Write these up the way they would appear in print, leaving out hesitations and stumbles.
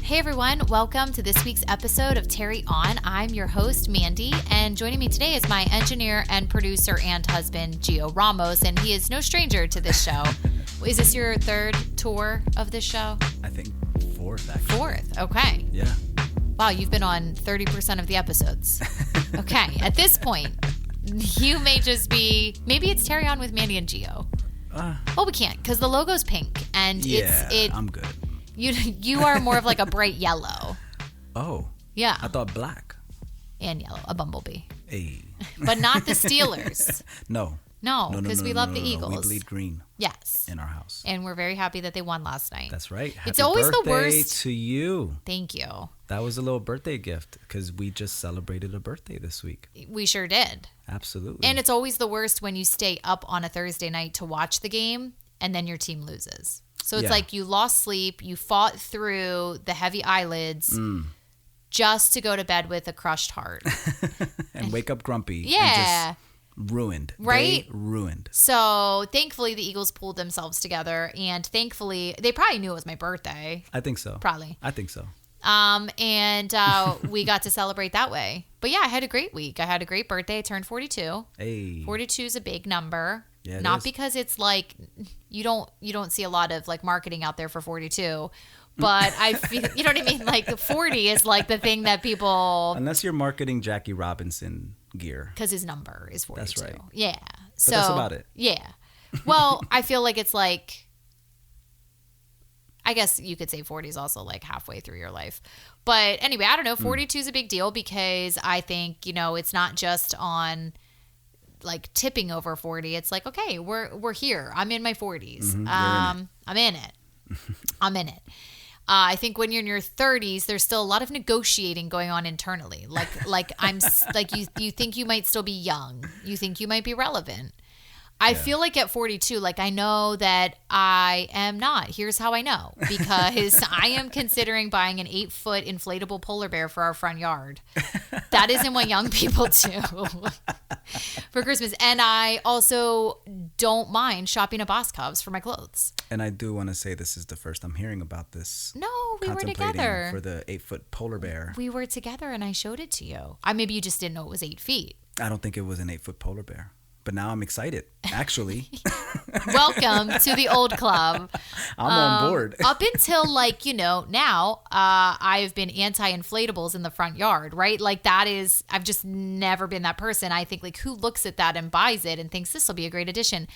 Hey everyone, welcome to this week's episode of Terry On. I'm your host, Mandy, and joining me today is my engineer and producer and husband, Gio Ramos, and he is no stranger to this show. Is this your third tour of this show? I think fourth, actually. Fourth, okay. Yeah. Wow, you've been on 30% of the episodes. Okay, at this point, you may just be, maybe it's Terry On with Mandy and Gio. Well, we can't, because the logo's pink, and I'm good. You are more of like a bright yellow. Oh. Yeah. I thought black. And yellow, a bumblebee. Hey. But not the Steelers. No, because we love the Eagles. We bleed green. Yes. In our house. And we're very happy that they won last night. That's right. It's always the worst. Happy birthday to you. Thank you. That was a little birthday gift because we just celebrated a birthday this week. We sure did. Absolutely. And it's always the worst when you stay up on a Thursday night to watch the game and then your team loses. So it's like you lost sleep, you fought through the heavy eyelids just to go to bed with a crushed heart. And wake up grumpy. Yeah. And just ruined. Right? Ruined. So thankfully the Eagles pulled themselves together, and thankfully they probably knew it was my birthday. I think so. Probably. I think so. And we got to celebrate that way. But yeah, I had a great week. I had a great birthday. I turned 42. Hey. 42 is a big number. Yeah, Not because it's like you don't see a lot of like marketing out there for 42, but I feel, you know what I mean? Like 40 is like the thing that people, unless you're marketing Jackie Robinson gear, because his number is 42. That's right. Yeah. But that's about it. Yeah. Well, I feel like it's like, I guess you could say 40 is also like halfway through your life. But anyway, I don't know. 42 is a big deal because I think, it's not just on like tipping over 40. It's like, okay, we're here. I'm in my 40s. I'm in it. I'm in it. I think when you're in your 30s, there's still a lot of negotiating going on internally. Like I'm like you think you might still be young. You think you might be relevant. I feel like at 42, like I know that I am not. Here's how I know. Because I am considering buying an 8-foot inflatable polar bear for our front yard. That isn't what young people do for Christmas. And I also don't mind shopping at Boss Cubs for my clothes. And I do want to say this is the first I'm hearing about this. No, we were together. For the 8-foot polar bear. We were together and I showed it to you. Maybe you just didn't know it was 8 feet. I don't think it was an 8-foot polar bear. But now I'm excited, actually. Welcome to the old club. I'm on board. Up until now, I've been anti-inflatables in the front yard, right? Like I've just never been that person. I think like who looks at that and buys it and thinks this will be a great addition.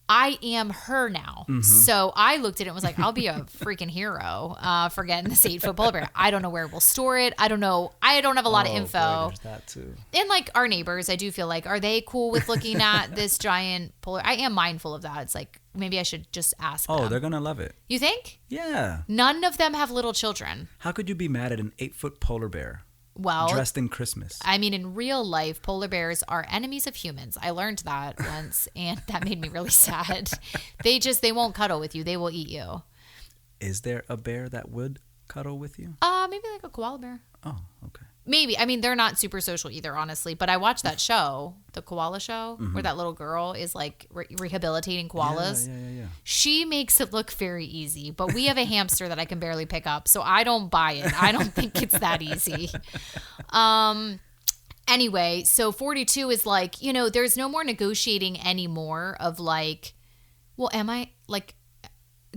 I am her now. Mm-hmm. So I looked at it and was like, I'll be a freaking hero for getting this 8-foot polar bear. I don't know where we'll store it. I don't know. I don't have a lot of info. Boy, there's that too. And like our neighbors, I do feel like, are they cool with looking at this giant polar? I am mindful of that. It's like, maybe I should just ask them. They're going to love it. You think? Yeah. None of them have little children. How could you be mad at an 8-foot polar bear? Well, dressed in Christmas. I mean, in real life, polar bears are enemies of humans. I learned that once, and that made me really sad. They won't cuddle with you. They will eat you. Is there a bear that would cuddle with you? Maybe like a koala bear. Oh, okay. Maybe. I mean, they're not super social either, honestly. But I watched that show, the koala show, where that little girl is like rehabilitating koalas. Yeah. She makes it look very easy. But we have a hamster that I can barely pick up. So I don't buy it. I don't think it's that easy. Anyway, so 42 is like, there's no more negotiating anymore of like, well, am I like,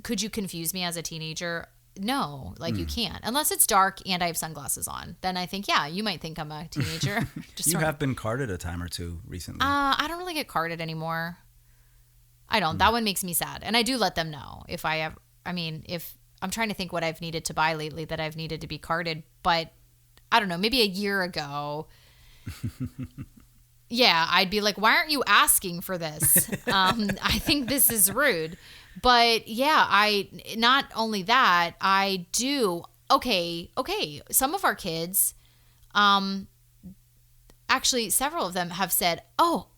could you confuse me as a teenager? No, like you can't. Unless it's dark and I have sunglasses on. Then I think, yeah, you might think I'm a teenager. You have been carded a time or two recently. I don't really get carded anymore. I don't. That one makes me sad. And I do let them know if if I'm trying to think what I've needed to buy lately that I've needed to be carded. But I don't know, maybe a year ago. Yeah, I'd be like, why aren't you asking for this? I think this is rude. But yeah, not only that, I do. Okay. Some of our kids, actually several of them have said, oh,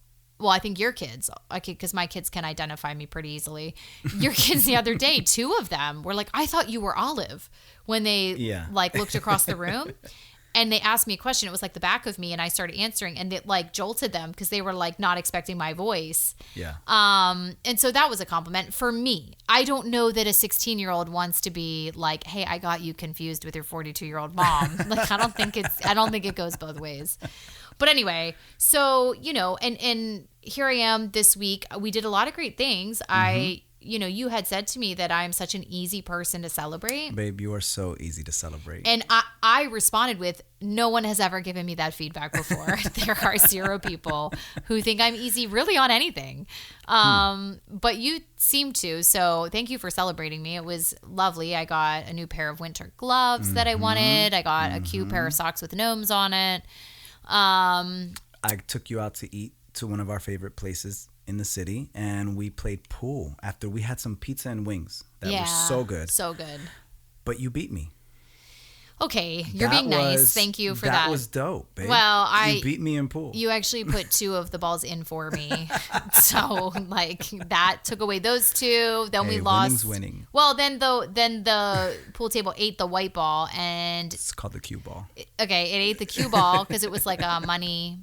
well, I think your kids, because my kids can identify me pretty easily. Your kids the other day, 2 of them were like, I thought you were Olive when they like looked across the room. And they asked me a question. It was like the back of me, and I started answering, and it like jolted them because they were like not expecting my voice. Yeah. And so that was a compliment for me. I don't know that a 16-year-old wants to be like, "Hey, I got you confused with your 42-year-old mom." Like, I don't think it goes both ways. But anyway, so, and here I am this week. We did a lot of great things. You had said to me that I'm such an easy person to celebrate. Babe, you are so easy to celebrate. And I responded with, no one has ever given me that feedback before. There are 0 people who think I'm easy really on anything. But you seem to. So thank you for celebrating me. It was lovely. I got a new pair of winter gloves that I wanted. I got a cute pair of socks with gnomes on it. I took you out to eat to one of our favorite places in the city, and we played pool after we had some pizza and wings that were so good. So good. But you beat me. Okay, you're being nice. Thank you for that. That was dope, babe. Well, you beat me in pool. You actually put 2 of the balls in for me. So, like, that took away those 2. Then we lost. Winning's winning. Well, then the pool table ate the white ball, and it's called the cue ball. Okay, it ate the cue ball because it was like a money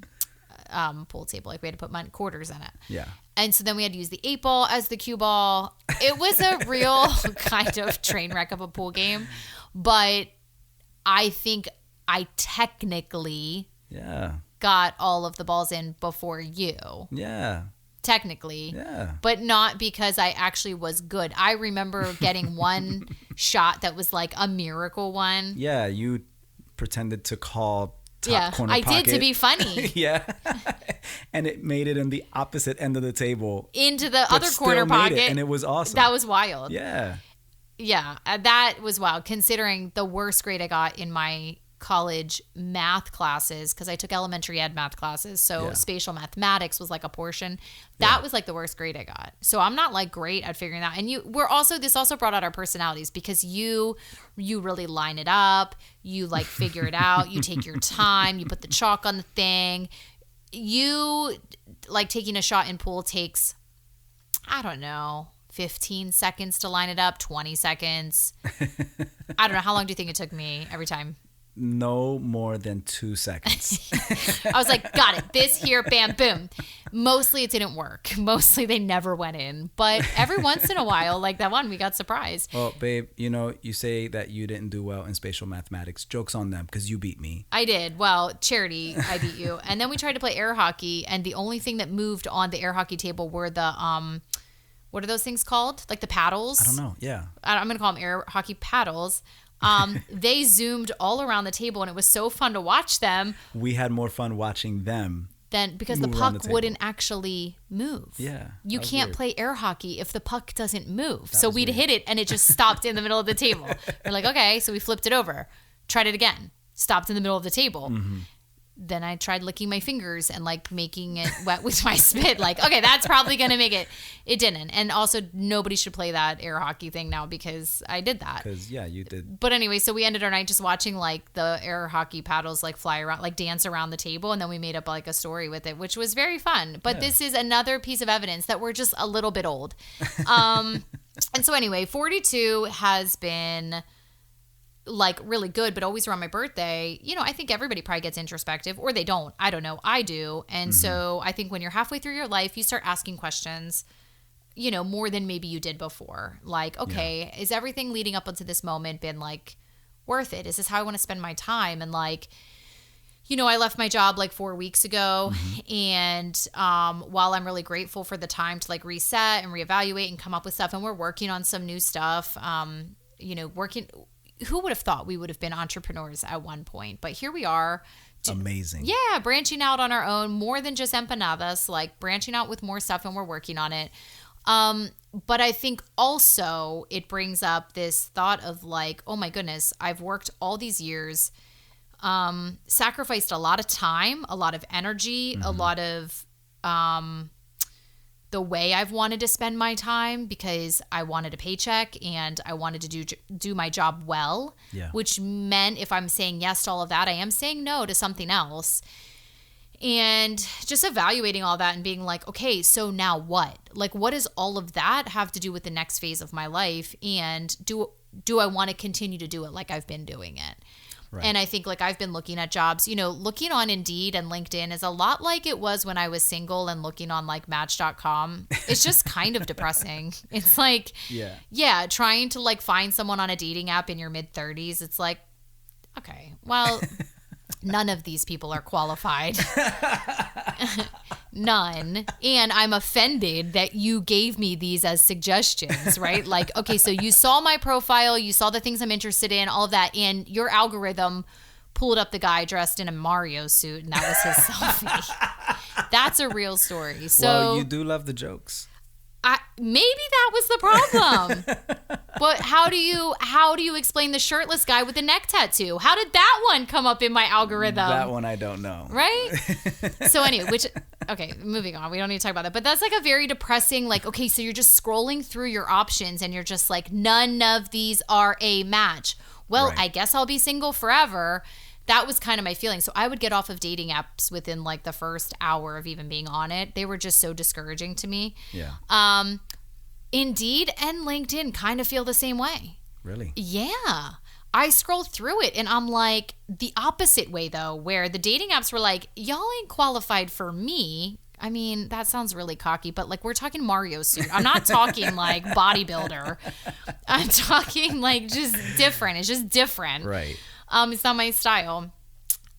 pool table. Like, we had to put quarters in it. Yeah. And so then we had to use the 8 ball as the cue ball. It was a real kind of train wreck of a pool game, but I think I technically got all of the balls in before you. Yeah. Technically. Yeah. But not because I actually was good. I remember getting one shot that was like a miracle one. Yeah, you pretended to call top corner pocket. I did to be funny. Yeah. And it made it in the opposite end of the table. Into the other corner pocket. And it was awesome. That was wild. Yeah. Yeah, that was wild, considering the worst grade I got in my college math classes, because I took elementary ed math classes, so spatial mathematics was like a portion. That was like the worst grade I got. So I'm not like great at figuring that. And this also brought out our personalities, because you really line it up, you like figure it out, you take your time, you put the chalk on the thing. You like taking a shot in pool takes, I don't know, 15 seconds to line it up, 20 seconds. I don't know. How long do you think it took me every time? No more than 2 seconds. I was like, got it. This here, bam, boom. Mostly it didn't work. Mostly they never went in. But every once in a while, like that one, we got surprised. Well, babe, you say that you didn't do well in spatial mathematics. Joke's on them, because you beat me. I did. Well, charity, I beat you. And then we tried to play air hockey, and the only thing that moved on the air hockey table were the what are those things called? Like the paddles? I don't know. Yeah. I'm going to call them air hockey paddles. They zoomed all around the table, and it was so fun to watch them. We had more fun watching them because the puck wouldn't actually move. Yeah. You can't play air hockey if the puck doesn't move. So we'd hit it, and it just stopped in the middle of the table. We're like, okay, so we flipped it over. Tried it again. Stopped in the middle of the table. Mm-hmm. Then I tried licking my fingers and like making it wet with my spit. Like, okay, that's probably going to make it. It didn't. And also, nobody should play that air hockey thing now, because I did that. Because, you did. But anyway, so we ended our night just watching like the air hockey paddles like fly around, like dance around the table. And then we made up like a story with it, which was very fun. But this is another piece of evidence that we're just a little bit old. And so anyway, 42 has been like really good, but always around my birthday, I think everybody probably gets introspective, or they don't. I don't know. I do. And so I think when you're halfway through your life, you start asking questions, more than maybe you did before. Like, okay, is everything leading up unto this moment been like worth it? Is this how I want to spend my time? And like, I left my job like 4 weeks ago. And while I'm really grateful for the time to like reset and reevaluate and come up with stuff, and we're working on some new stuff, who would have thought we would have been entrepreneurs at one point? But here we are. Amazing. Yeah, branching out on our own, more than just empanadas, like branching out with more stuff, and we're working on it. But I think also it brings up this thought of like, oh my goodness, I've worked all these years, sacrificed a lot of time, a lot of energy, a lot of the way I've wanted to spend my time, because I wanted a paycheck and I wanted to do my job well, which meant if I'm saying yes to all of that, I am saying no to something else. And just evaluating all that and being like, okay, so now what? Like, what does all of that have to do with the next phase of my life? And do I want to continue to do it like I've been doing it? Right. And I think like I've been looking at jobs, looking on Indeed and LinkedIn is a lot like it was when I was single and looking on like Match.com. It's just kind of depressing. It's like, yeah, trying to like find someone on a dating app in your mid 30s. It's like, okay, well, none of these people are qualified. None. And I'm offended that you gave me these as suggestions, right? Like, okay, so you saw my profile, you saw the things I'm interested in, all of that, and your algorithm pulled up the guy dressed in a Mario suit, and that was his selfie. That's a real story. So, well, you do love the jokes. Maybe that was the problem. But how do you explain the shirtless guy with the neck tattoo? How did that one come up in my algorithm? That one I don't know. Right? So anyway, okay, moving on. We don't need to talk about that. But that's like a very depressing, like, okay, so you're just scrolling through your options and you're just like, none of these are a match. Well, right. I guess I'll be single forever. That was kind of my feeling. So I would get off of dating apps within like the first hour of even being on it. They were just so discouraging to me. Yeah. Indeed and LinkedIn kind of feel the same way. Really? Yeah. I scrolled through it and I'm like the opposite way though, where the dating apps were like, y'all ain't qualified for me. I mean, that sounds really cocky, but like we're talking Mario suit. I'm not talking like bodybuilder. I'm talking like just different. It's just different. Right. It's not my style.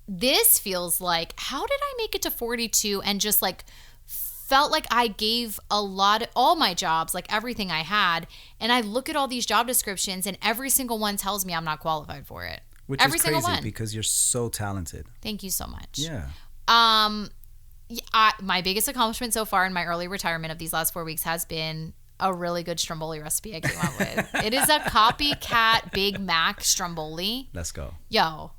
This feels like, how did I make it to 42 and just like felt like I gave all my jobs, like everything I had, and I look at all these job descriptions and every single one tells me I'm not qualified for it. Which every is single crazy one. Because you're so talented. Thank you so much. Yeah. My biggest accomplishment so far in my early retirement of these last 4 weeks has been a really good stromboli recipe I came up with. It is a copycat Big Mac stromboli. Let's go. Yo,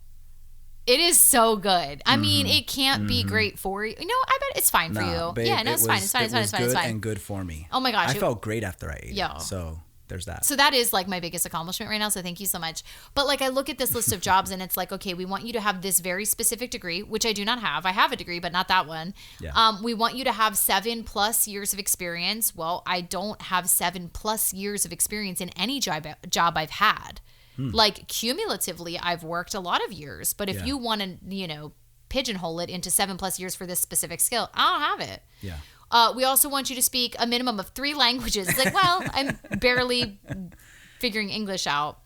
it is so good. I mean, it can't be great for you. I bet it's fine for you. Babe, yeah, no, it's fine. It's fine. It's fine. And good for me. Oh my gosh. I felt great after I ate it. So there's that. So that is like my biggest accomplishment right now. So thank you so much. But like I look at this list of jobs and it's like, okay, we want you to have this very specific degree, which I do not have. I have a degree, but not that one. Yeah. We want you to have 7+ years of experience. Well, I don't have 7+ years of experience in any job I've had. Like cumulatively, I've worked a lot of years. But if you want to, pigeonhole it into 7+ years for this specific skill, I don't have it. Yeah. We also want you to speak a minimum of 3 languages. It's like, well, I'm barely figuring English out.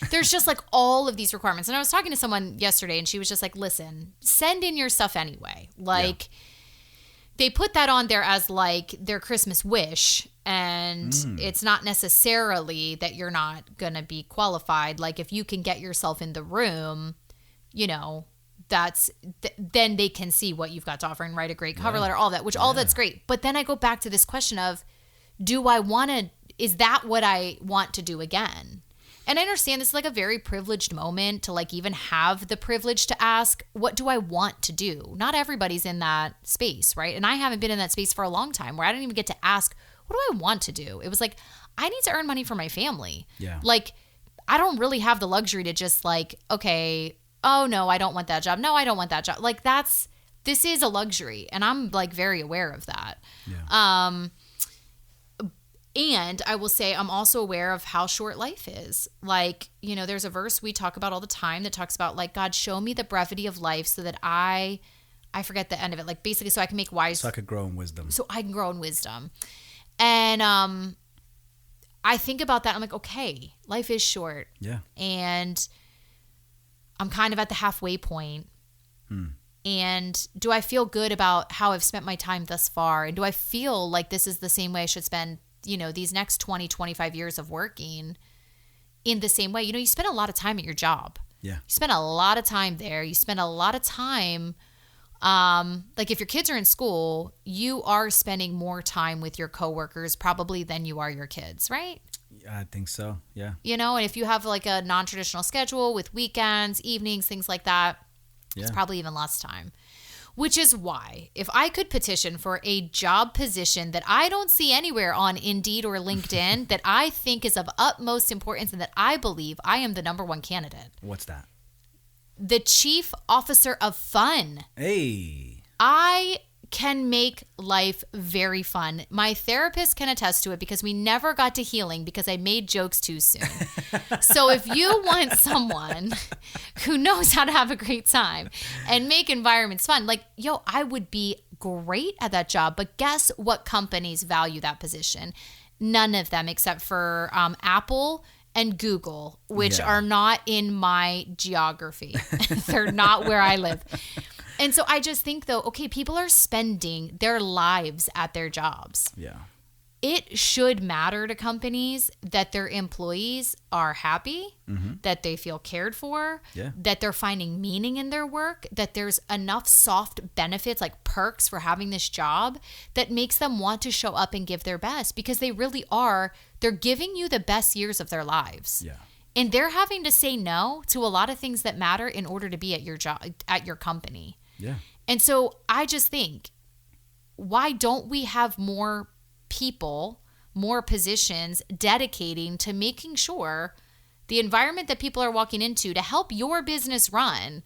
There's just like all of these requirements. And I was talking to someone yesterday and she was just like, listen, send in your stuff anyway. Like they put that on there as like their Christmas wish. And it's not necessarily that you're not going to be qualified. Like if you can get yourself in the room, that's then they can see what you've got to offer and write a great cover letter, all that, which all that's great. But then I go back to this question of, is that what I want to do again? And I understand this is like a very privileged moment to like even have the privilege to ask, what do I want to do? Not everybody's in that space, right? And I haven't been in that space for a long time where I didn't even get to ask, what do I want to do? It was like, I need to earn money for my family. Yeah. Like, I don't really have the luxury to just like, okay, oh no, I don't want that job. No, I don't want that job. Like this is a luxury. And I'm like very aware of that. Yeah. And I will say I'm also aware of how short life is. Like, there's a verse we talk about all the time that talks about like, God, show me the brevity of life so that I forget the end of it. Like basically so I can make wise. So I could grow in wisdom. So I can grow in wisdom. And I think about that. I'm like, okay, life is short. Yeah. And I'm kind of at the halfway point. And do I feel good about how I've spent my time thus far? And do I feel like this is the same way I should spend, these next 20, 25 years of working in the same way? You spend a lot of time at your job. Yeah. You spend a lot of time there. You spend a lot of time, like if your kids are in school, you are spending more time with your coworkers probably than you are your kids, right? I think so. Yeah. And if you have like a non-traditional schedule with weekends, evenings, things like that, it's probably even less time. Which is why if I could petition for a job position that I don't see anywhere on Indeed or LinkedIn that I think is of utmost importance and that I believe I am the number one candidate. What's that? The Chief Officer of Fun. Hey. can make life very fun. My therapist can attest to it because we never got to healing because I made jokes too soon. So if you want someone who knows how to have a great time and make environments fun, like, yo, I would be great at that job. But guess what companies value that position? None of them except for Apple and Google, which are not in my geography. They're not where I live. And so I just think, though, okay, people are spending their lives at their jobs. Yeah. It should matter to companies that their employees are happy, that they feel cared for, that they're finding meaning in their work, that there's enough soft benefits like perks for having this job that makes them want to show up and give their best, because they really are. They're giving you the best years of their lives. Yeah. And they're having to say no to a lot of things that matter in order to be at your job, at your company. Yeah. And so I just think, why don't we have more people, more positions dedicating to making sure the environment that people are walking into to help your business run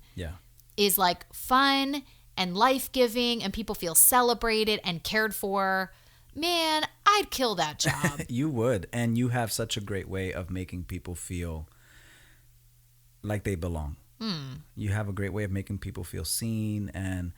is like fun and life-giving and people feel celebrated and cared for? Man, I'd kill that job. You would. And you have such a great way of making people feel like they belong. You have a great way of making people feel seen, and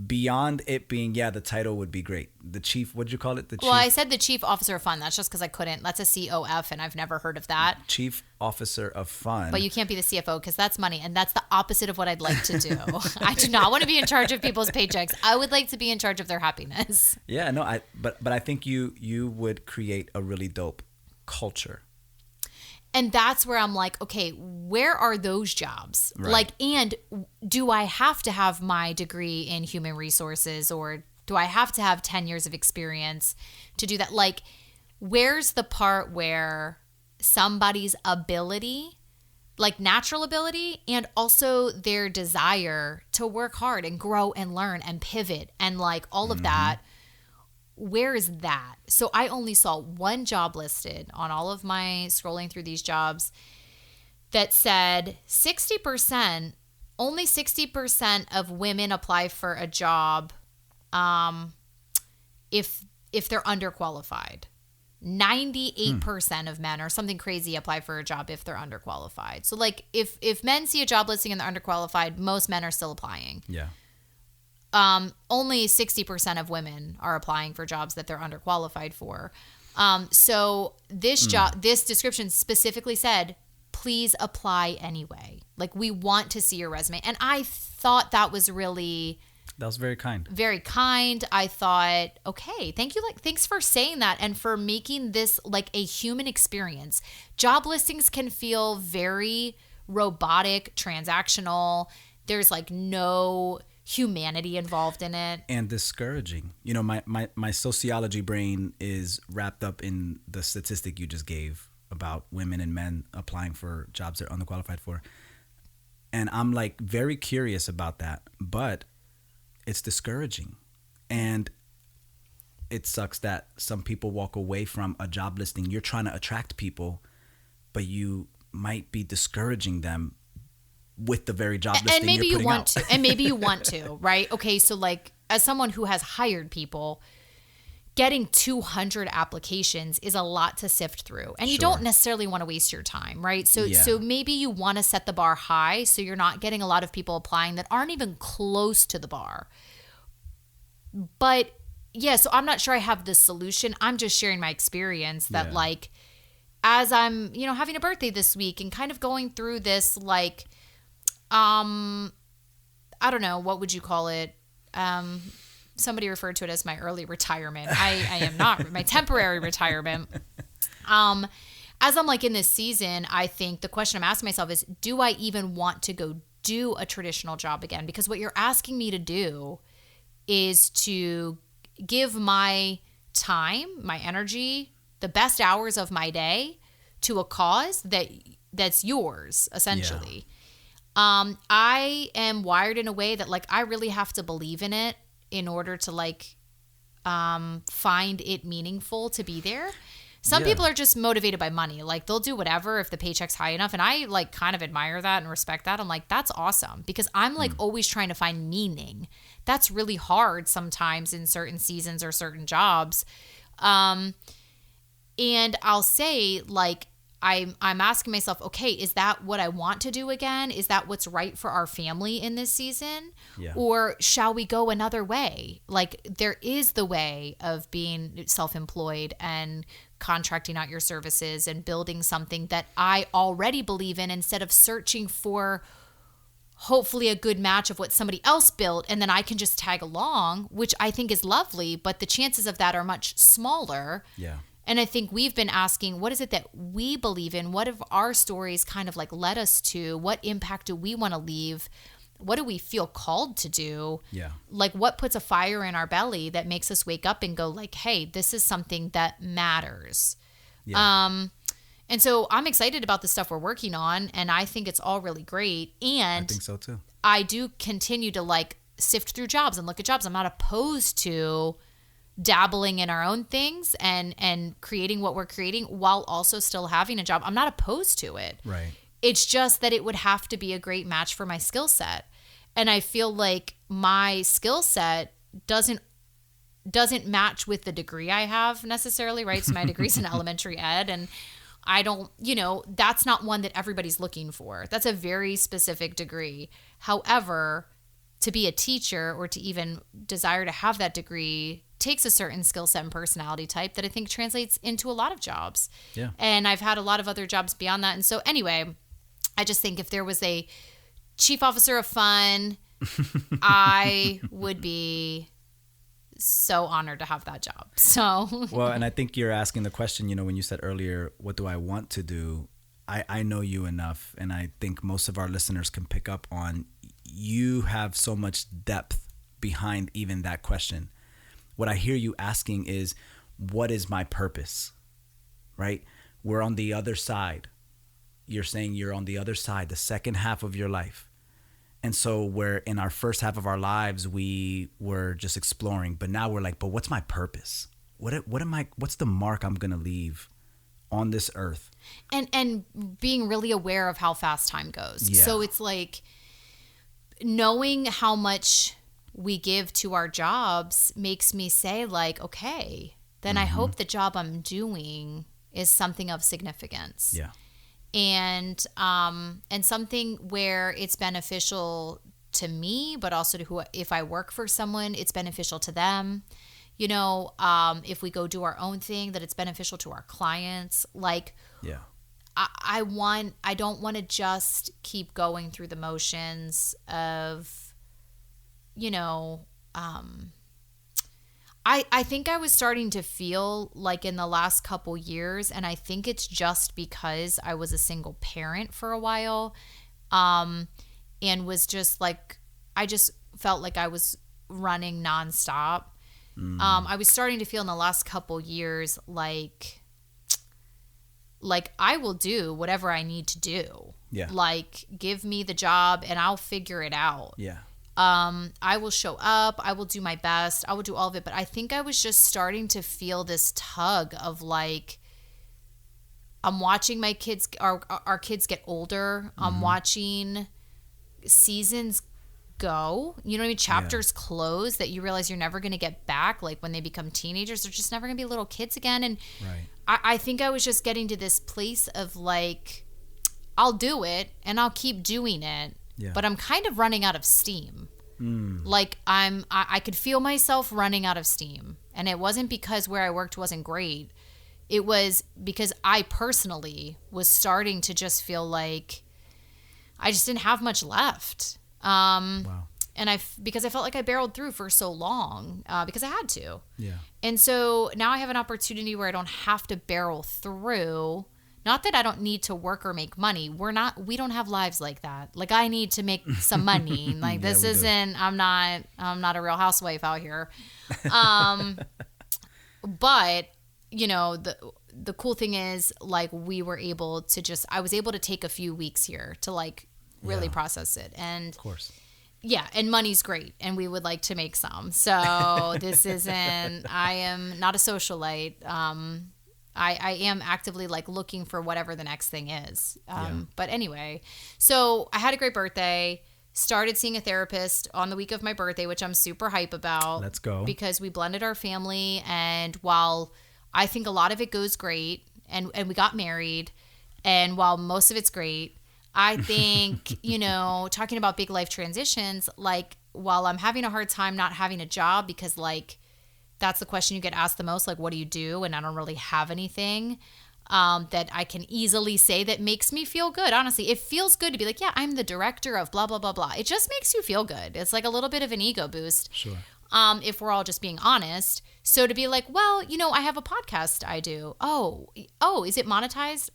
beyond it being, the title would be great. The chief, what'd you call it? Well, I said the chief officer of fun. That's just because I couldn't. That's a COF, and I've never heard of that. Chief officer of fun. But you can't be the CFO because that's money, and that's the opposite of what I'd like to do. I do not want to be in charge of people's paychecks. I would like to be in charge of their happiness. Yeah, no, but I think you would create a really dope culture. And that's where I'm like, okay, where are those jobs? Right. Like, and do I have to have my degree in human resources, or do I have to have 10 years of experience to do that? Like, where's the part where somebody's ability, like natural ability, and also their desire to work hard and grow and learn and pivot and like all of that, where is that? So I only saw one job listed on all of my scrolling through these jobs that said 60%, only 60% of women apply for a job if they're underqualified. 98% of men or something crazy apply for a job if they're underqualified. So like if men see a job listing and they're underqualified, most men are still applying. Yeah. Only 60% of women are applying for jobs that they're underqualified for. So this job, this description specifically said, please apply anyway. Like, we want to see your resume. And I thought that was very kind. Very kind. I thought, okay, thank you. Like, thanks for saying that and for making this like a human experience. Job listings can feel very robotic, transactional. There's like no humanity involved in it, and discouraging. You know, my sociology brain is wrapped up in the statistic you just gave about women and men applying for jobs they're underqualified for, and I'm like very curious about that, but it's discouraging, and it sucks that some people walk away from a job listing. You're trying to attract people, but you might be discouraging them with the very job listing and maybe you're you putting want out. to, and maybe you want to, right? Okay, so like as someone who has hired people, getting 200 applications is a lot to sift through, and you don't necessarily want to waste your time, right? So maybe you want to set the bar high so you're not getting a lot of people applying that aren't even close to the bar. But yeah, so I'm not sure I have the solution. I'm just sharing my experience that like as I'm, having a birthday this week and kind of going through this like I don't know, what would you call it? Somebody referred to it as my early retirement. I am not, my temporary retirement. As I'm like in this season, I think the question I'm asking myself is, do I even want to go do a traditional job again? Because what you're asking me to do is to give my time, my energy, the best hours of my day to a cause that's yours, essentially. I am wired in a way that like I really have to believe in it in order to like find it meaningful to be there. Some Yeah. people are just motivated by money. Like they'll do whatever if the paycheck's high enough. And I like kind of admire that and respect that. I'm like, that's awesome because I'm like always trying to find meaning. That's really hard sometimes in certain seasons or certain jobs. And I'll say like, I'm asking myself, okay, is that what I want to do again? Is that what's right for our family in this season? Yeah. Or shall we go another way? Like there is the way of being self-employed and contracting out your services and building something that I already believe in instead of searching for hopefully a good match of what somebody else built and then I can just tag along, which I think is lovely, but the chances of that are much smaller. Yeah. And I think we've been asking, what is it that we believe in? What have our stories kind of like led us to? What impact do we want to leave? What do we feel called to do? Yeah. Like what puts a fire in our belly that makes us wake up and go like, hey, this is something that matters. Yeah. And so I'm excited about the stuff we're working on and I think it's all really great. And I think so too. I do continue to like sift through jobs and look at jobs. I'm not opposed to dabbling in our own things and creating what we're creating while also still having a job. I'm not opposed to it. Right. It's just that it would have to be a great match for my skill set. And I feel like my skill set doesn't match with the degree I have necessarily, right? So my degree's in elementary ed and I don't, that's not one that everybody's looking for. That's a very specific degree. However, to be a teacher or to even desire to have that degree takes a certain skill set and personality type that I think translates into a lot of jobs. Yeah. And I've had a lot of other jobs beyond that. And so anyway, I just think if there was a chief officer of fun, I would be so honored to have that job. So Well, and I think you're asking the question, when you said earlier, what do I want to do? I know you enough, and I think most of our listeners can pick up on you have so much depth behind even that question. What I hear you asking is, what is my purpose? Right? We're on the other side. You're saying you're on the other side, the second half of your life. And so where in our first half of our lives, we were just exploring, but now we're like, but what's my purpose? What's the mark I'm going to leave on this earth? And being really aware of how fast time goes. Yeah. So it's like knowing how much we give to our jobs makes me say like, okay, then I hope the job I'm doing is something of significance. Yeah. And something where it's beneficial to me, but also to if I work for someone, it's beneficial to them. If we go do our own thing, that it's beneficial to our clients. Like, Yeah. I don't want to just keep going through the motions of, I think I was starting to feel like in the last couple years, and I think it's just because I was a single parent for a while, and was just like, I just felt like I was running nonstop. I was starting to feel in the last couple years like I will do whatever I need to do. Yeah. Like, give me the job and I'll figure it out. Yeah. I will show up. I will do my best. I will do all of it. But I think I was just starting to feel this tug of like, I'm watching my kids, our kids get older. I'm watching seasons go. You know what I mean? Chapters close that you realize you're never going to get back. Like when they become teenagers, they're just never going to be little kids again. And Right. I think I was just getting to this place of like, I'll do it and I'll keep doing it. Yeah. But I'm kind of running out of steam. Like I could feel myself running out of steam. And it wasn't because where I worked wasn't great. It was because I personally was starting to just feel like I just didn't have much left. Wow. And because I felt like I barreled through for so long, because I had to. Yeah. And so now I have an opportunity where I don't have to barrel through. Not that I don't need to work or make money. We don't have lives like that. Like I need to make some money. Like Yeah, this we do. isn't, I'm not a real housewife out here. But the cool thing is like I was able to take a few weeks here to like really process it. And Of course. yeah, and money's great, and we would like to make some. So I am not a socialite. I am actively like looking for whatever the next thing is. But anyway, so I had a great birthday. Started seeing a therapist on the week of my birthday, which I'm super hype about. Let's go. Because we blended our family. And while I think a lot of it goes great and we got married, and while most of it's great, I think, you know, talking about big life transitions, like while I'm having a hard time not having a job because like that's the question you get asked the most, like, what do you do? And I don't really have anything that I can easily say that makes me feel good. Honestly, it feels good to be like, yeah, I'm the director of blah, blah, blah, blah. It just makes you feel good. It's like a little bit of an ego boost. Sure. If we're all just being honest. So to be like, well, you know, I have a podcast I do. Oh, is it monetized?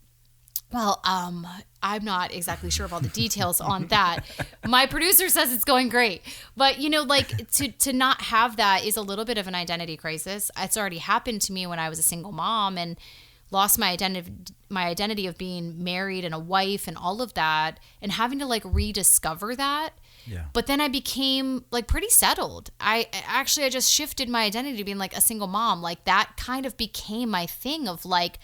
Well, I'm not exactly sure of all the details on that. My producer says it's going great. But, you know, like to not have that is a little bit of an identity crisis. It's already happened to me when I was a single mom and lost my identity of being married and a wife and all of that and having to like rediscover that. Yeah. But then I became like pretty settled. I just shifted my identity to being like a single mom. Like that kind of became my thing of like,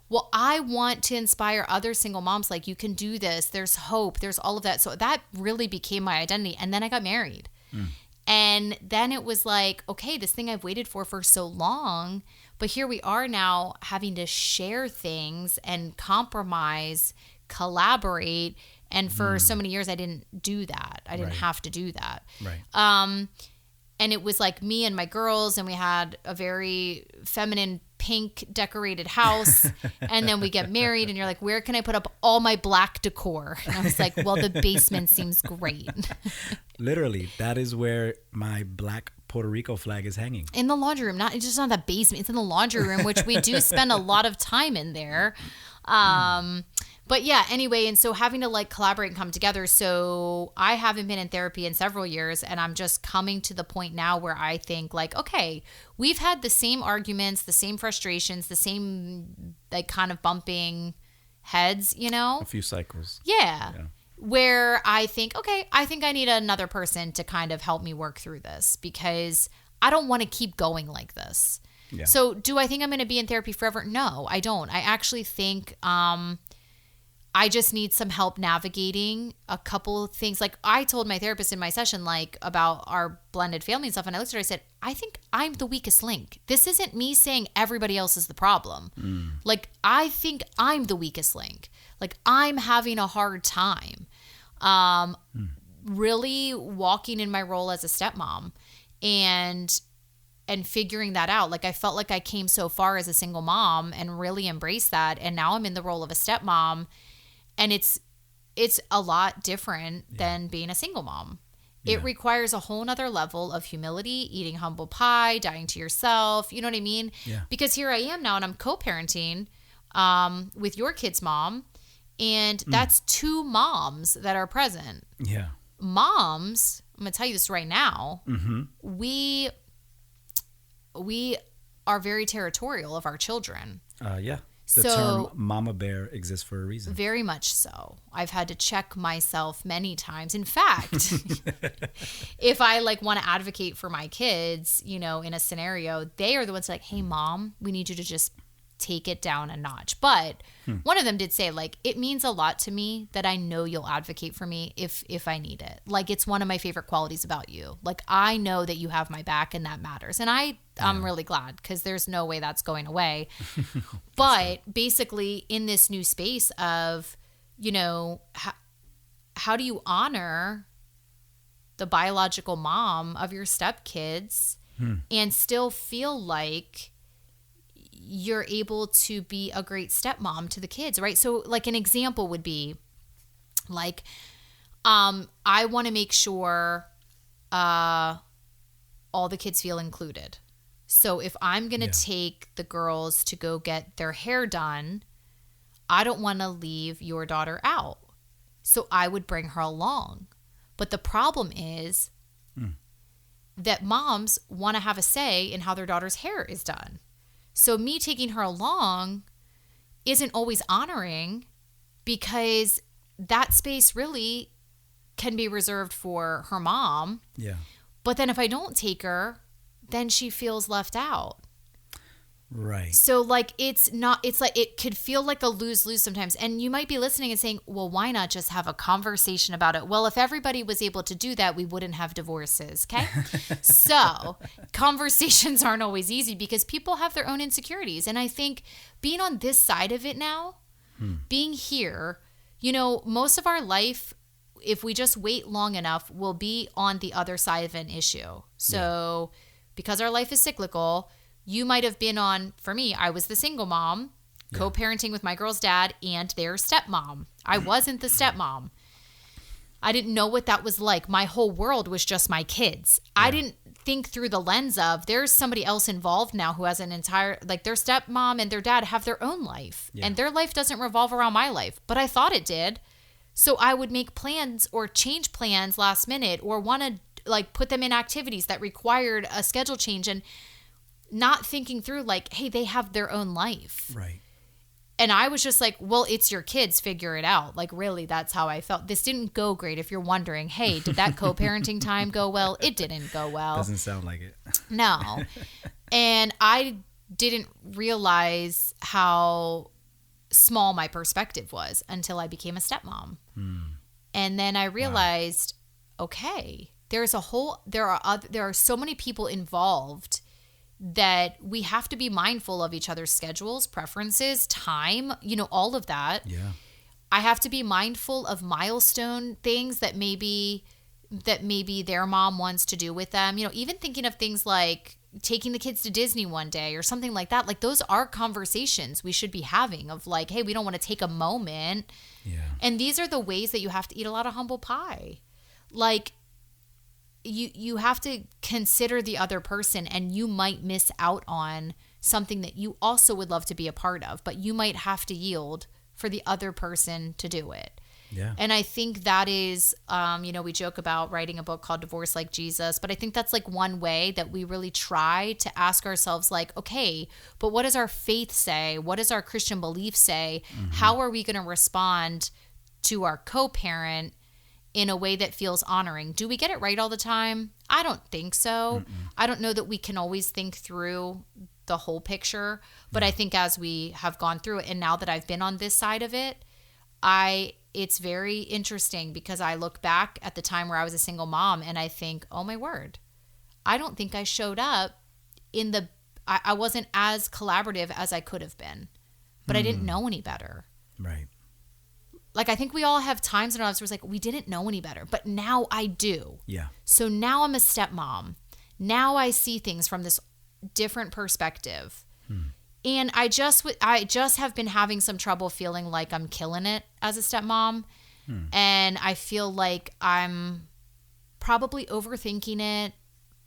well, I want to inspire other single moms. Like, you can do this. There's hope. There's all of that. So that really became my identity. And then I got married. And then it was like, okay, this thing I've waited for so long. But here we are now having to share things and compromise, collaborate. And for so many years, I didn't do that. I didn't have to do that. Right. And it was like me and my girls, and we had a very feminine pink decorated house. And then we get married and you're like, where can I put up all my black decor? And I was like, well, the basement seems great. Literally, that is where my black Puerto Rico flag is hanging. In the laundry room. It's just not the basement. It's in the laundry room, which we do spend a lot of time in there. But yeah, anyway, and so having to like collaborate and come together. So I haven't been in therapy in several years, and I'm just coming to the point now where I think like, okay, we've had the same arguments, the same frustrations, the same like kind of bumping heads, you know? A few cycles. Yeah. Where I think, okay, I think I need another person to kind of help me work through this because I don't want to keep going like this. Yeah. So do I think I'm going to be in therapy forever? No, I don't. I actually think I just need some help navigating a couple of things. Like I told my therapist in my session, like about our blended family and stuff. And I looked at her, I said, I think I'm the weakest link. This isn't me saying everybody else is the problem. Like, I think I'm the weakest link. Like I'm having a hard time really walking in my role as a stepmom and figuring that out. Like I felt like I came so far as a single mom and really embraced that. And now I'm in the role of a stepmom. And it's a lot different than being a single mom. It requires a whole nother level of humility, eating humble pie, dying to yourself. You know what I mean? Yeah. Because here I am now and I'm co-parenting with your kid's mom. And that's two moms that are present. Yeah. Moms, I'm going to tell you this right now. We are very territorial of our children. Yeah. The term mama bear exists for a reason. Very much so. I've had to check myself many times. In fact, if I like want to advocate for my kids, you know, in a scenario, they are the ones like, hey, mom, we need you to just take it down a notch. But one of them did say, like, it means a lot to me that I know you'll advocate for me if I need it. Like, it's one of my favorite qualities about you. Like, I know that you have my back and that matters. And I'm really glad because there's no way that's going away. But basically in this new space of, you know, how do you honor the biological mom of your stepkids and still feel like you're able to be a great stepmom to the kids, right? So like an example would be like, I want to make sure all the kids feel included. So if I'm going to take the girls to go get their hair done, I don't want to leave your daughter out. So I would bring her along. But the problem is that moms want to have a say in how their daughter's hair is done. So me taking her along isn't always honoring because that space really can be reserved for her mom. Yeah. But then if I don't take her, then she feels left out. Right. So like it's like it could feel like a lose-lose sometimes. And you might be listening and saying, well, why not just have a conversation about it? Well, if everybody was able to do that, we wouldn't have divorces. Okay. So conversations aren't always easy because people have their own insecurities. And I think being on this side of it now, being here, you know, most of our life, if we just wait long enough, we'll be on the other side of an issue. So because our life is cyclical, you might have been on, for me, I was the single mom, co-parenting with my girl's dad and their stepmom. I wasn't the stepmom. I didn't know what that was like. My whole world was just my kids. Yeah. I didn't think through the lens of there's somebody else involved now who has an entire, like their stepmom and their dad have their own life. Yeah. And their life doesn't revolve around my life. But I thought it did. So I would make plans or change plans last minute or want to like put them in activities that required a schedule change and not thinking through like, hey, they have their own life. Right. And I was just like, well, it's your kids, figure it out. Like, really, that's how I felt. This didn't go great. If you're wondering, hey, did that co-parenting time go well? It didn't go well. Doesn't sound like it. No. And I didn't realize how small my perspective was until I became a stepmom. And then I realized, okay, there are so many people involved that we have to be mindful of each other's schedules, preferences, time, you know, all of that. Yeah. I have to be mindful of milestone things that maybe their mom wants to do with them. You know, even thinking of things like taking the kids to Disney one day or something like that. Like those are conversations we should be having of like, hey, we don't want to take a moment. Yeah. And these are the ways that you have to eat a lot of humble pie. Like, you have to consider the other person, and you might miss out on something that you also would love to be a part of, but you might have to yield for the other person to do it. Yeah. And I think that is, you know, we joke about writing a book called Divorce Like Jesus, but I think that's like one way that we really try to ask ourselves like, okay, but what does our faith say? What does our Christian belief say? How are we going to respond to our co-parent in a way that feels honoring? Do we get it right all the time? I don't think so. I don't know that we can always think through the whole picture, but I think as we have gone through it, and now that I've been on this side of it, it's very interesting because I look back at the time where I was a single mom and I think, oh my word, I don't think I showed up I wasn't as collaborative as I could have been, but I didn't know any better. Right. Like, I think we all have times in our lives where it's like, we didn't know any better, but now I do. Yeah. So now I'm a stepmom. Now I see things from this different perspective. And I just have been having some trouble feeling like I'm killing it as a stepmom. And I feel like I'm probably overthinking it,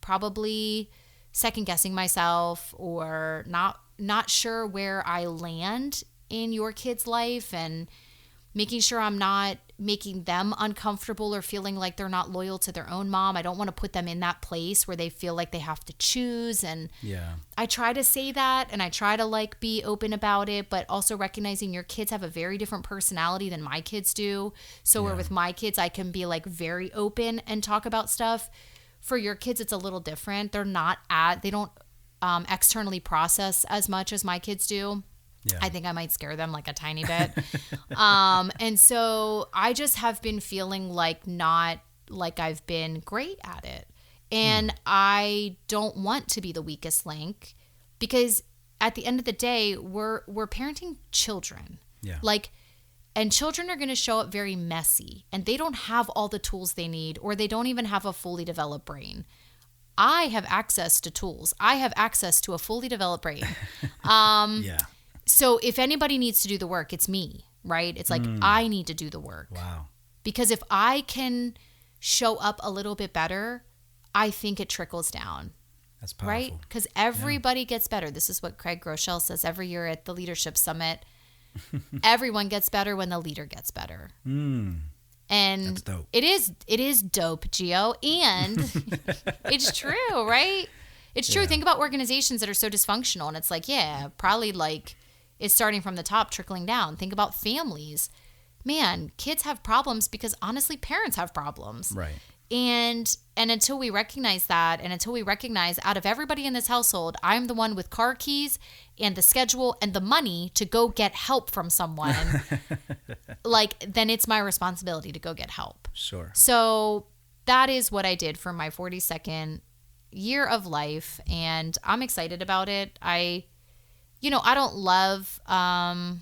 probably second guessing myself, or not sure where I land in your kid's life, and making sure I'm not making them uncomfortable or feeling like they're not loyal to their own mom. I don't want to put them in that place where they feel like they have to choose. And I try to say that, and I try to like be open about it, but also recognizing your kids have a very different personality than my kids do. So where with my kids, I can be like very open and talk about stuff. For your kids, it's a little different. They don't externally process as much as my kids do. Yeah. I think I might scare them like a tiny bit. And so I just have been feeling like not like I've been great at it. And I don't want to be the weakest link, because at the end of the day, we're parenting children. Yeah. And children are going to show up very messy, and they don't have all the tools they need, or they don't even have a fully developed brain. I have access to tools. I have access to a fully developed brain. So if anybody needs to do the work, it's me, right? It's like I need to do the work. Wow. Because if I can show up a little bit better, I think it trickles down. That's powerful. Right? Because everybody gets better. This is what Craig Groeschel says every year at the Leadership Summit. Everyone gets better when the leader gets better. And that's dope. It is dope, Gio. And it's true, right? It's true. Think about organizations that are so dysfunctional, and it's like, probably like it's starting from the top, trickling down. Think about families. Man, kids have problems because honestly, parents have problems. Right. And until we recognize that, and until we recognize out of everybody in this household, I'm the one with car keys and the schedule and the money to go get help from someone, like, then it's my responsibility to go get help. Sure. So that is what I did for my 42nd year of life, and I'm excited about it. I don't love, I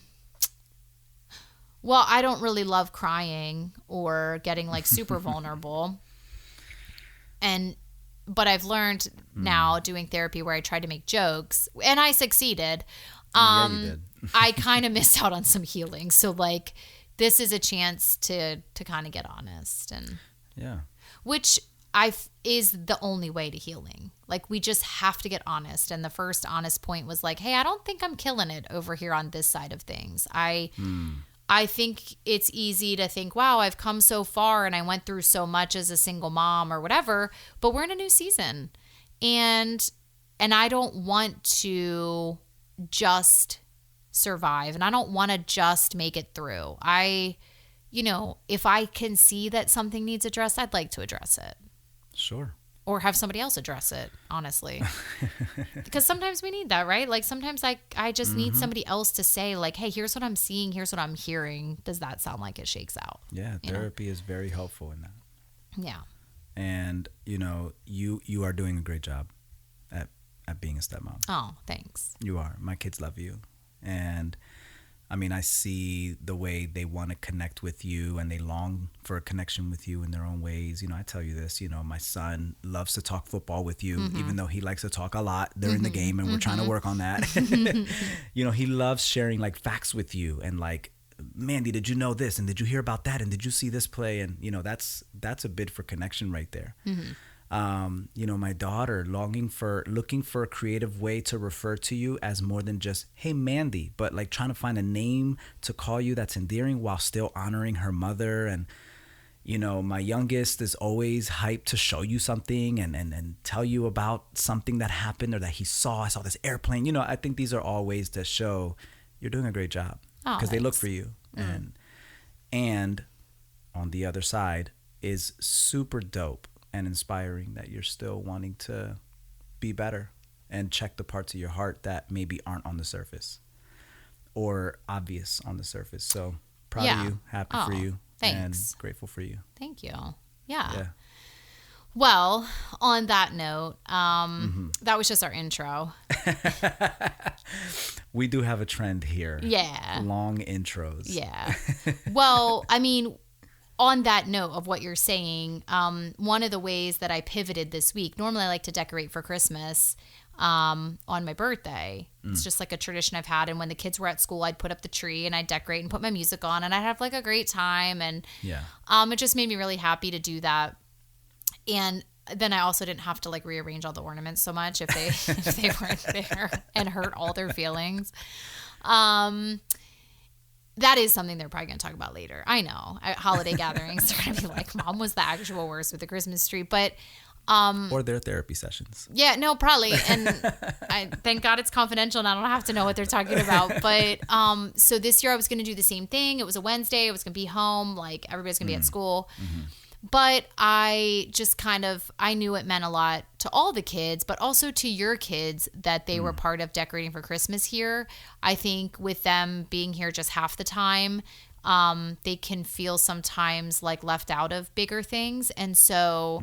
don't really love crying or getting like super vulnerable. But I've learned now doing therapy where I tried to make jokes and I succeeded. Yeah, you did. I kind of missed out on some healing. So like, this is a chance to kind of get honest, and which is the only way to healing. Like, we just have to get honest. And the first honest point was like, hey, I don't think I'm killing it over here on this side of things. I think it's easy to think, wow, I've come so far and I went through so much as a single mom or whatever, but we're in a new season. And I don't want to just survive, and I don't want to just make it through. If I can see that something needs addressed, I'd like to address it. Sure. Or have somebody else address it, honestly. Because sometimes we need that, right? Like, sometimes I just need somebody else to say, like, hey, here's what I'm seeing, here's what I'm hearing. Does that sound like it shakes out? Yeah, therapy is very helpful in that. Yeah. And, you are doing a great job at being a stepmom. Oh, thanks. You are. My kids love you. And I mean, I see the way they want to connect with you, and they long for a connection with you in their own ways. I tell you this, my son loves to talk football with you, even though he likes to talk a lot during the game, and we're trying to work on that. He loves sharing like facts with you, and like, Mandy, did you know this? And did you hear about that? And did you see this play? And, that's a bid for connection right there. My daughter looking for a creative way to refer to you as more than just, hey, Mandy, but like trying to find a name to call you that's endearing while still honoring her mother. And, my youngest is always hyped to show you something and tell you about something that happened or that he saw. I saw this airplane. I think these are all ways to show you're doing a great job, because they look for you. And on the other side is super dope and inspiring that you're still wanting to be better and check the parts of your heart that maybe aren't on the surface or obvious on the surface. So proud of you, happy for you, thanks. And grateful for you. Thank you. Yeah. Well, on that note, that was just our intro. We do have a trend here. Yeah. Long intros. Yeah. Well, I mean, on that note of what you're saying, one of the ways that I pivoted this week, normally I like to decorate for Christmas on my birthday. It's just like a tradition I've had. And when the kids were at school, I'd put up the tree and I'd decorate and put my music on, and I'd have like a great time. And it just made me really happy to do that. And then I also didn't have to like rearrange all the ornaments so much if they weren't there and hurt all their feelings. That is something they're probably going to talk about later. I know. At holiday gatherings, they're going to be like, Mom was the actual worst with the Christmas tree. But or their therapy sessions. Yeah, no, probably. And I thank God it's confidential and I don't have to know what they're talking about. But so this year I was going to do the same thing. It was a Wednesday. I was going to be home. Like, everybody's going to be at school. But I just I knew it meant a lot to all the kids, but also to your kids that they were part of decorating for Christmas here. I think with them being here just half the time, they can feel sometimes like left out of bigger things. And so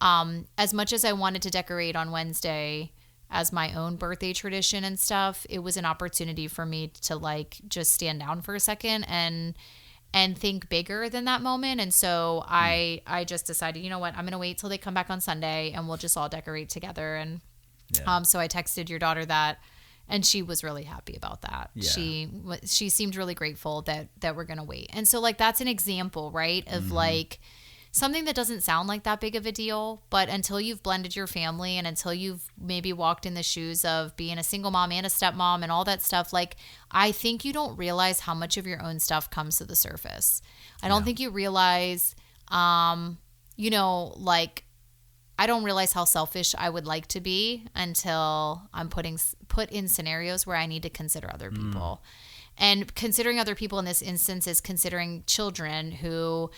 as much as I wanted to decorate on Wednesday as my own birthday tradition and stuff, it was an opportunity for me to like just stand down for a second and think bigger than that moment. And so I just decided, you know what, I'm going to wait till they come back on Sunday and we'll just all decorate together. And so I texted your daughter that, and she was really happy about that. Yeah. She seemed really grateful that we're going to wait. And so like, that's an example, right? Of like something that doesn't sound like that big of a deal, but until you've blended your family and until you've maybe walked in the shoes of being a single mom and a stepmom and all that stuff, like, I think you don't realize how much of your own stuff comes to the surface. I don't think you realize, like, I don't realize how selfish I would like to be until I'm put in scenarios where I need to consider other people. And considering other people in this instance is considering children who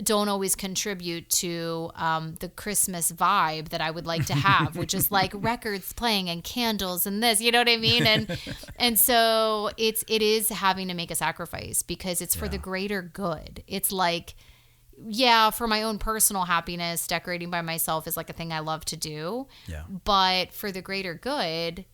don't always contribute to the Christmas vibe that I would like to have, which is like records playing and candles and this, you know what I mean? And so it is having to make a sacrifice because it's for the greater good. It's like, yeah, for my own personal happiness, decorating by myself is like a thing I love to do. Yeah. But for the greater good,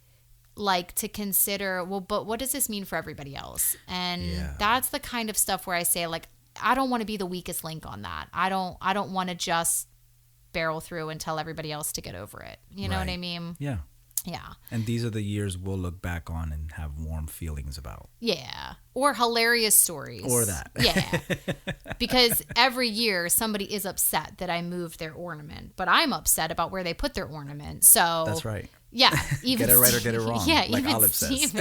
like to consider, well, but what does this mean for everybody else? And that's the kind of stuff where I say, like, I don't want to be the weakest link on that. I don't want to just barrel through and tell everybody else to get over it. You know what I mean? Yeah. Yeah. And these are the years we'll look back on and have warm feelings about. Yeah. Or hilarious stories. Or that. Yeah. Because every year somebody is upset that I moved their ornament, but I'm upset about where they put their ornament. So that's right. Yeah. Even get it right or get it wrong. Yeah. Like even Olive says.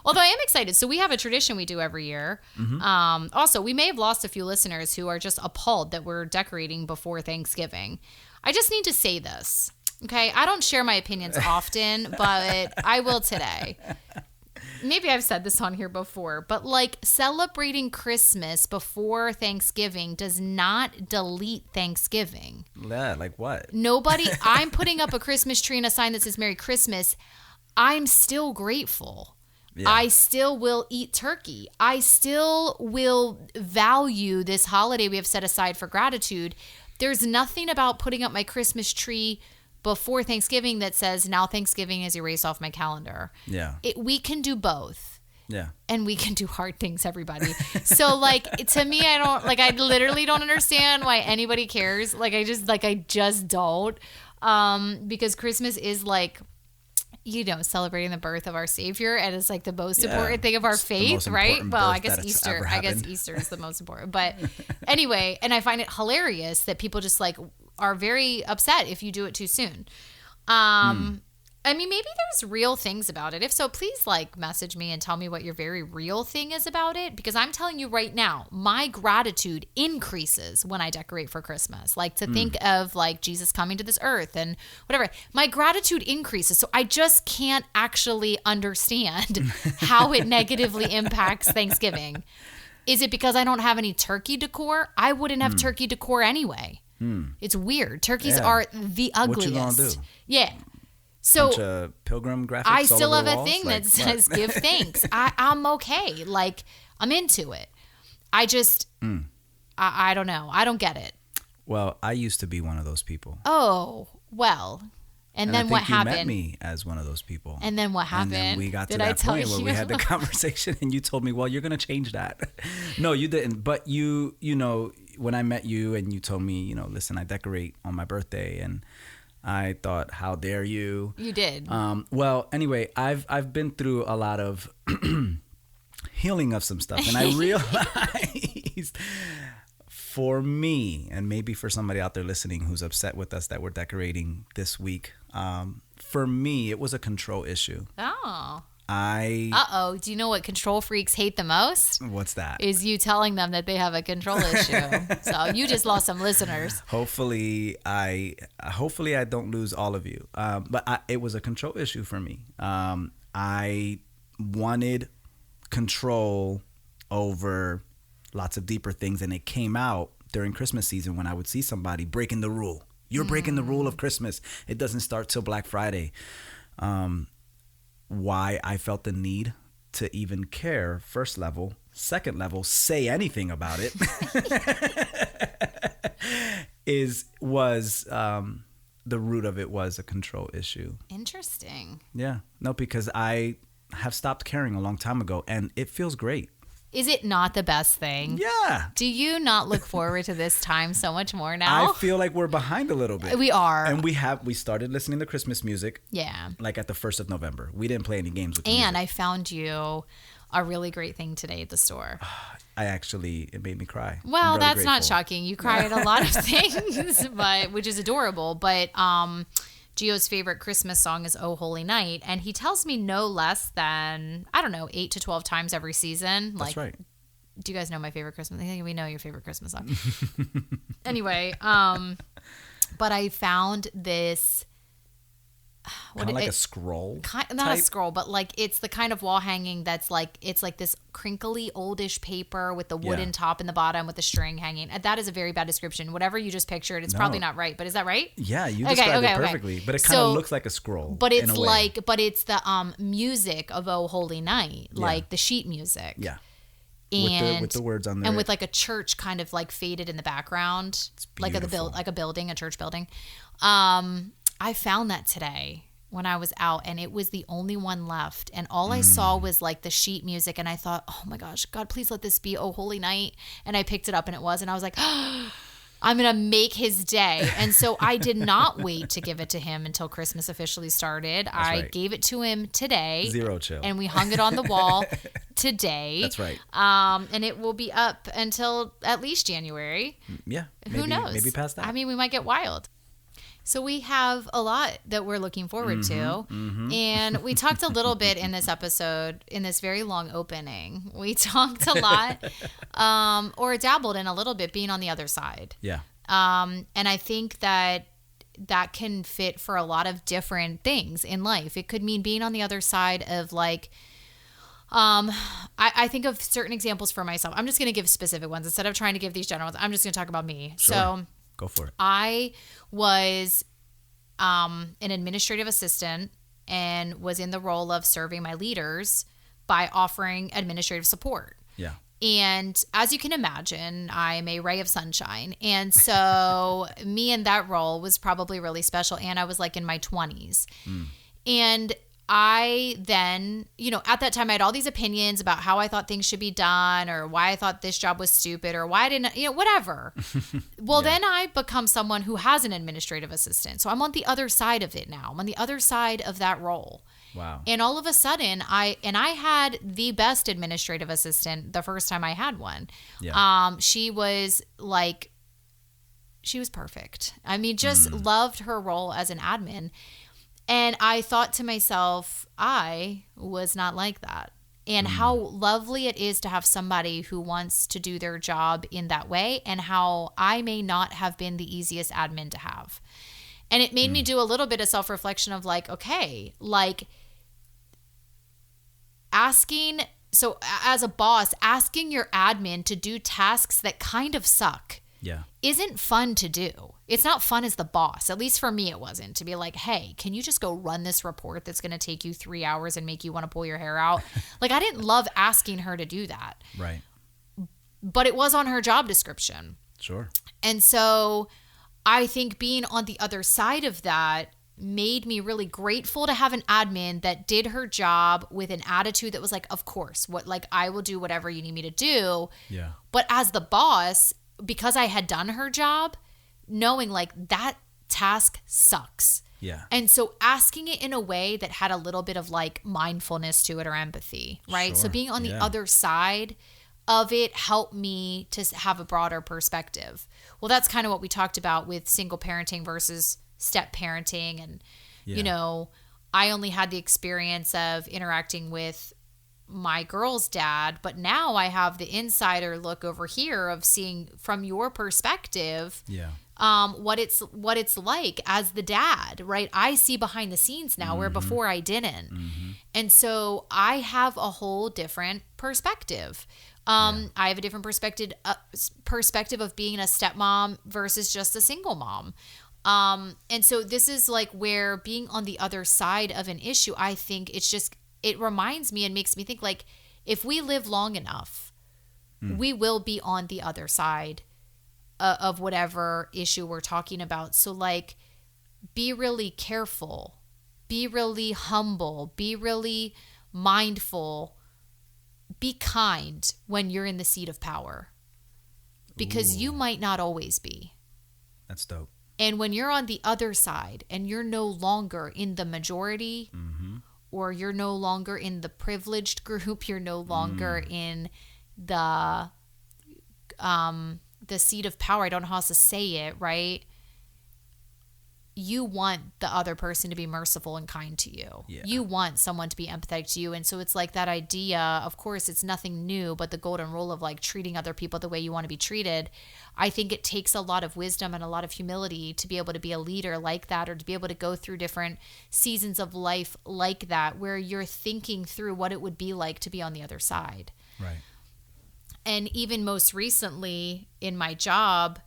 Although I am excited. So we have a tradition we do every year. Also, we may have lost a few listeners who are just appalled that we're decorating before Thanksgiving. I just need to say this. Okay, I don't share my opinions often, but I will today. Maybe I've said this on here before, but like celebrating Christmas before Thanksgiving does not delete Thanksgiving. Yeah, like what? I'm putting up a Christmas tree and a sign that says Merry Christmas. I'm still grateful. Yeah. I still will eat turkey. I still will value this holiday we have set aside for gratitude. There's nothing about putting up my Christmas tree before Thanksgiving that says now Thanksgiving is erased off my calendar. Yeah. We can do both. Yeah. And we can do hard things, everybody. So like to me, I literally don't understand why anybody cares. I just don't. Because Christmas is like, celebrating the birth of our Savior, and it's like the most important thing of our faith, right? Well, I guess Easter. Easter is the most important. But anyway, and I find it hilarious that people just like are very upset if you do it too soon. I mean, maybe there's real things about it. If so, please message me and tell me what your very real thing is about it. Because I'm telling you right now, my gratitude increases when I decorate for Christmas. To think of Jesus coming to this earth and whatever. My gratitude increases. So I just can't actually understand how it negatively impacts Thanksgiving. Is it because I don't have any turkey decor? I wouldn't have turkey decor anyway. It's weird. Turkeys are the ugliest. What you gonna do? Yeah. So bunch of pilgrim graphics. I still all over have the a thing walls? that says give thanks. I'm okay. I'm into it. I just I don't know. I don't get it. Well, I used to be one of those people. Oh, well. And then what happened? You met me as one of those people. And then what happened? And then we got to that point where we had the conversation and you told me, well, you're going to change that. No, you didn't. But you know, when I met you and you told me, listen, I decorate on my birthday, and I thought, how dare you? You did. Well, anyway, I've been through a lot of healing of some stuff, and I realized for me, and maybe for somebody out there listening who's upset with us that we're decorating this week, for me, it was a control issue. Oh. Do you know what control freaks hate the most? What's that? Is you telling them that they have a control issue. So you just lost some listeners. Hopefully I don't lose all of you. But it was a control issue for me. I wanted control over lots of deeper things, and it came out during Christmas season when I would see somebody breaking the rule. You're breaking the rule of Christmas. It doesn't start till Black Friday. Why I felt the need to even care, first level. Second level, say anything about it was the root of it was a control issue. Interesting. Yeah. No, because I have stopped caring a long time ago, and it feels great. Is it not the best thing? Yeah. Do you not look forward to this time so much more now? I feel like we're behind a little bit. We are. And we started listening to Christmas music. Yeah. At the 1st of November. We didn't play any games with And I found you a really great thing today at the store. It made me cry. Well, really that's grateful. Not shocking. You cry at a lot of things, which is adorable. But Gio's favorite Christmas song is "Oh Holy Night," and he tells me no less than 8 to 12 times every season. That's right. Do you guys know my favorite Christmas? I think we know your favorite Christmas song. Anyway, but I found this Kind of like a scroll not type? a scroll, but like it's the kind of wall hanging that's like, it's like this crinkly oldish paper with the wooden top in the bottom with the string hanging. That is a very bad description. Whatever you just pictured, it's probably not right, but is that right? Yeah, you described it perfectly. But it kind of looks like a scroll. But it's but it's the music of "Oh Holy Night," like the sheet music. Yeah. And with the words on there, and with like a church kind of like faded in the background, like a building, a church building. I found that today when I was out, and it was the only one left, and all I saw was like the sheet music, and I thought, oh my gosh, God, please let this be "Oh Holy Night," and I picked it up, and it was, and I was like, oh, I'm gonna make his day. And so I did not wait to give it to him until Christmas officially started. I gave it to him today. Zero chill. And we hung it on the wall today. That's right. And it will be up until at least January. Yeah. Who knows? Maybe past that. I mean, we might get wild. So we have a lot that we're looking forward to. And we talked a little bit in this episode, in this very long opening. We talked a lot, or dabbled in a little bit, being on the other side. Yeah. And I think that can fit for a lot of different things in life. It could mean being on the other side of like, I think of certain examples for myself. I'm just going to give specific ones instead of trying to give these general ones. I'm just going to talk about me. Sure. So go for it. I was an administrative assistant and was in the role of serving my leaders by offering administrative support. Yeah. And as you can imagine, I'm a ray of sunshine. And so me in that role was probably really special. And I was like in my 20s. And I then, at that time I had all these opinions about how I thought things should be done, or why I thought this job was stupid, or why I didn't, whatever. Well, then I become someone who has an administrative assistant. So I'm on the other side of it now. I'm on the other side of that role. Wow. And all of a sudden I had the best administrative assistant the first time I had one. Yeah. She was perfect. I mean, just loved her role as an admin. And I thought to myself, I was not like that. And how lovely it is to have somebody who wants to do their job in that way, and how I may not have been the easiest admin to have. And it made me do a little bit of self-reflection of like, okay, like so as a boss, asking your admin to do tasks that kind of suck isn't fun to do. It's not fun as the boss. At least for me, it wasn't. To be like, hey, can you just go run this report that's going to take you 3 hours and make you want to pull your hair out? Like, I didn't love asking her to do that. Right. But it was on her job description. Sure. And so I think being on the other side of that made me really grateful to have an admin that did her job with an attitude that was like, of course, I will do whatever you need me to do. Yeah. But as the boss, because I had done her job, knowing like that task sucks. Yeah. And so asking it in a way that had a little bit of like mindfulness to it, or empathy, right? Sure. So being on the other side of it helped me to have a broader perspective. Well, that's kind of what we talked about with single parenting versus step parenting. And, I only had the experience of interacting with my girl's dad, but now I have the insider look over here of seeing from your perspective what it's like as the dad, right? I see behind the scenes now where before I didn't. And so I have a whole different perspective. I have a different perspective of being a stepmom versus just a single mom. And so this is like where being on the other side of an issue, I think it reminds me and makes me think like, if we live long enough, we will be on the other side of whatever issue we're talking about. So like, be really careful, be really humble, be really mindful, be kind when you're in the seat of power, because you might not always be. That's dope. And when you're on the other side and you're no longer in the majority, or you're no longer in the privileged group, you're no longer in the seat of power. I don't know how else to say it, right? you want the other person to be merciful and kind to you. Yeah. You want someone to be empathetic to you. And so it's like that idea, of course, it's nothing new, but the golden rule of like treating other people the way you want to be treated. I think it takes a lot of wisdom and a lot of humility to be able to be a leader like that, or to be able to go through different seasons of life like that, where you're thinking through what it would be like to be on the other side. Right. And even most recently in my job,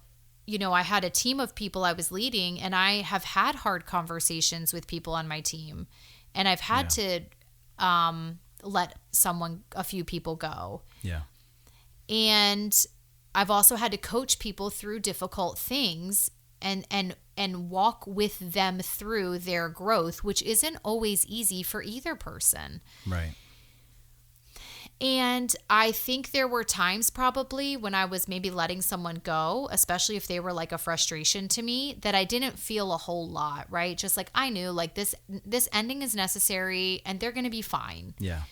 you know, I had a team of people I was leading, and I have had hard conversations with people on my team, and I've had to let a few people go. Yeah. And I've also had to coach people through difficult things and walk with them through their growth, which isn't always easy for either person. Right. And I think there were times probably when I was maybe letting someone go, especially if they were like a frustration to me, that I didn't feel a whole lot, right? Just like I knew like this ending is necessary and they're going to be fine. Yeah.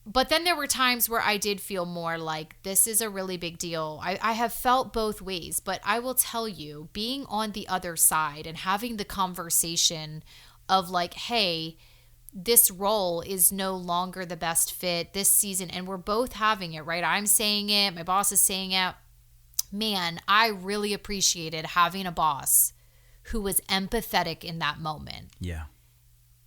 But then there were times where I did feel more like this is a really big deal. I have felt both ways, but I will tell you, being on the other side and having the conversation of like, hey, this role is no longer the best fit this season, and we're both having it, right? I'm saying it, my boss is saying it. Man, I really appreciated having a boss who was empathetic in that moment. Yeah.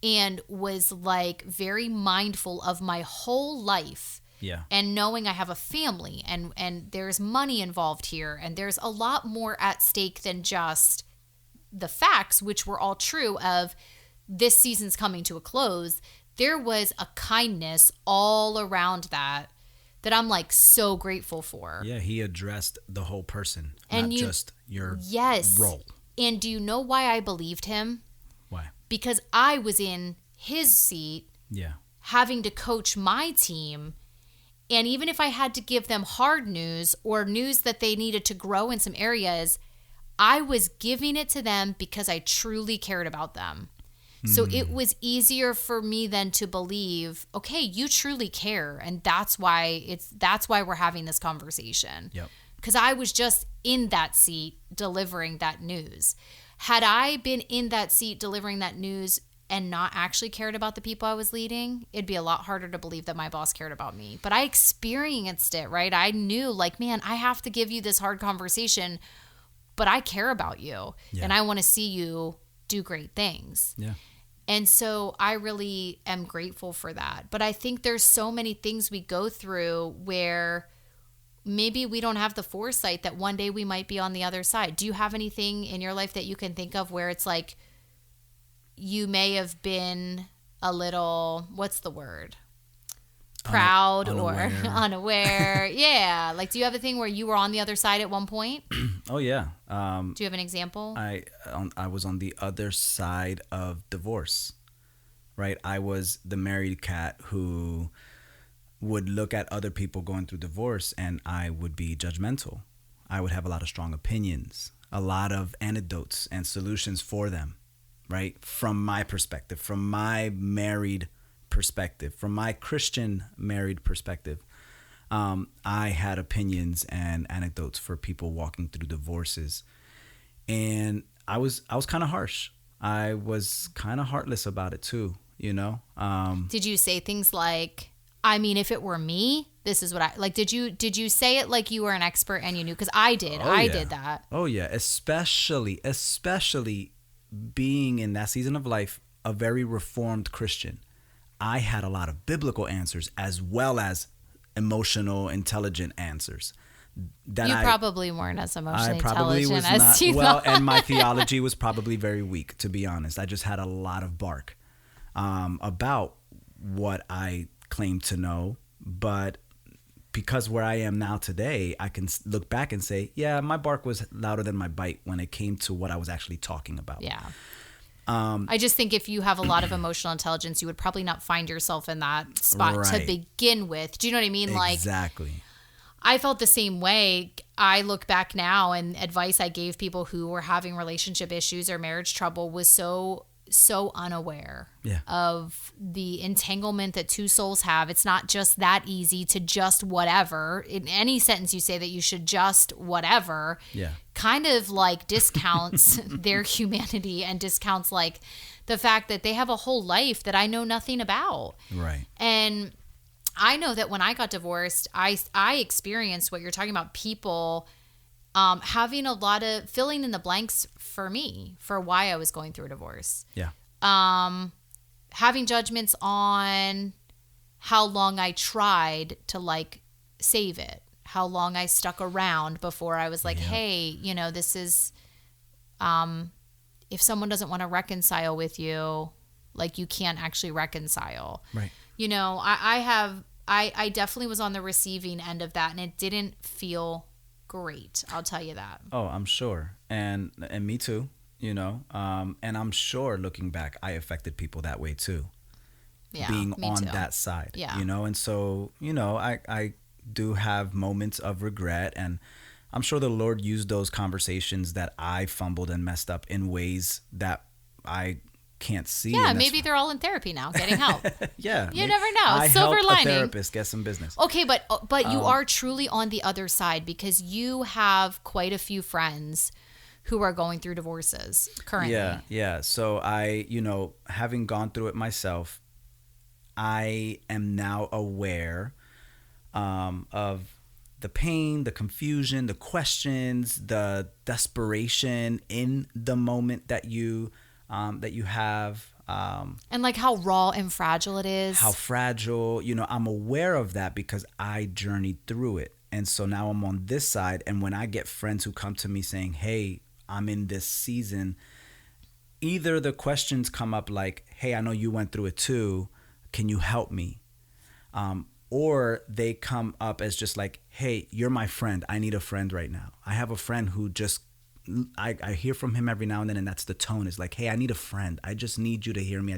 And was like very mindful of my whole life. Yeah. And knowing I have a family and there's money involved here, and there's a lot more at stake than just the facts, which were all true of this season's coming to a close. There was a kindness all around that I'm like so grateful for. Yeah, he addressed the whole person, and not just your role. And do you know why I believed him? Why? Because I was in his seat, having to coach my team. And even if I had to give them hard news or news that they needed to grow in some areas, I was giving it to them because I truly cared about them. So it was easier for me then to believe, okay, you truly care. And that's why we're having this conversation. Yep. Because I was just in that seat delivering that news. Had I been in that seat delivering that news and not actually cared about the people I was leading, it'd be a lot harder to believe that my boss cared about me. But I experienced it, right? I knew like, man, I have to give you this hard conversation, but I care about you and I want to see you do great things. Yeah. And so I really am grateful for that. But I think there's so many things we go through where maybe we don't have the foresight that one day we might be on the other side. Do you have anything in your life that you can think of where it's like you may have been a little, what's the word? Proud or unaware? Yeah. Like, do you have a thing where you were on the other side at one point? Oh, yeah. Do you have an example? I was on the other side of divorce, right? I was the married cat who would look at other people going through divorce, and I would be judgmental. I would have a lot of strong opinions, a lot of antidotes and solutions for them, right? From my perspective, from my married perspective, from my Christian married perspective. I had opinions and anecdotes for people walking through divorces, and I was kind of harsh. I was kind of heartless about it too, you know. Did you say things like, I mean, if it were me, this is what I like? Did you say it like you were an expert and you knew? Because I did. I did that. Oh yeah, especially being in that season of life, a very reformed Christian. I had a lot of biblical answers as well as emotional, intelligent answers. That you probably weren't as emotionally intelligent as not, you well, and my theology was probably very weak, to be honest. I just had a lot of bark about what I claimed to know. But because where I am now today, I can look back and say, yeah, my bark was louder than my bite when it came to what I was actually talking about. Yeah. I just think if you have a lot of emotional intelligence, you would probably not find yourself in that spot to begin with. Do you know what I mean? Exactly. I felt the same way. I look back now, and advice I gave people who were having relationship issues or marriage trouble was so so unaware Yeah. of the entanglement that two souls have. It's not just that easy to just whatever. In any sentence you say that you should just whatever, Yeah. kind of like discounts their humanity and discounts like the fact that they have a whole life that I know nothing about. Right. And I know that when I got divorced, I experienced what you're talking about, people having a lot of filling in the blanks for me for why I was going through a divorce. Yeah. Having judgments on how long I tried to like save it, how long I stuck around before I was like, hey, you know, this is, if someone doesn't want to reconcile with you, like you can't actually reconcile. Right. You know, I definitely was on the receiving end of that, and it didn't feel great. I'll tell you that. Oh, I'm sure. And me too, you know, and I'm sure looking back, I affected people that way too. Yeah, being me on too. that side, Yeah. you know, and so, you know, I do have moments of regret, and I'm sure the Lord used those conversations that I fumbled and messed up in ways that I can't see. Yeah, maybe they're all in therapy now, getting help. Yeah. You never know. I Silver helped lining. a therapist get some business. Okay, but you are truly on the other side because you have quite a few friends who are going through divorces currently. Yeah. So I, you know, having gone through it myself, I am now aware of the pain, the confusion, the questions, the desperation in the moment that you have. And like how raw and fragile it is. How fragile, you know, I'm aware of that because I journeyed through it. And so now I'm on this side. And when I get friends who come to me saying, hey, I'm in this season, either the questions come up like, hey, I know you went through it too. Can you help me? Or they come up as just like, hey, you're my friend. I need a friend right now. I have a friend who just, I hear from him every now and then, and that's the tone. It's like, hey, I need a friend. I just need you to hear me.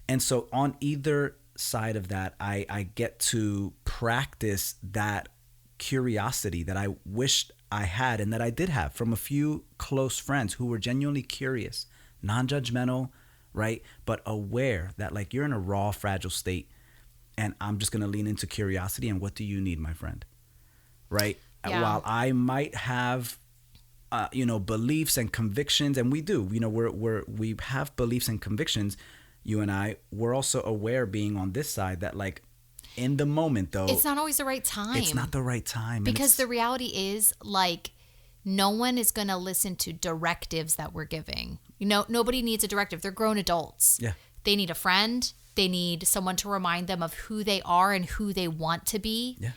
And so on either side of that, I get to practice that curiosity that I wished I had and that I did have from a few close friends who were genuinely curious, non-judgmental, right? But aware that like you're in a raw, fragile state, and I'm just going to lean into curiosity. And what do you need, my friend? Right? Yeah. While I might have you know, beliefs and convictions, and we do, you know, we have beliefs and convictions, you and we're also aware being on this side that like in the moment though, it's not always the right time. It's not the right time. Because the reality is like no one is going to listen to directives that we're giving. You know, nobody needs a directive. They're grown adults. Yeah. They need a friend. They need someone to remind them of who they are and who they want to be. Yeah.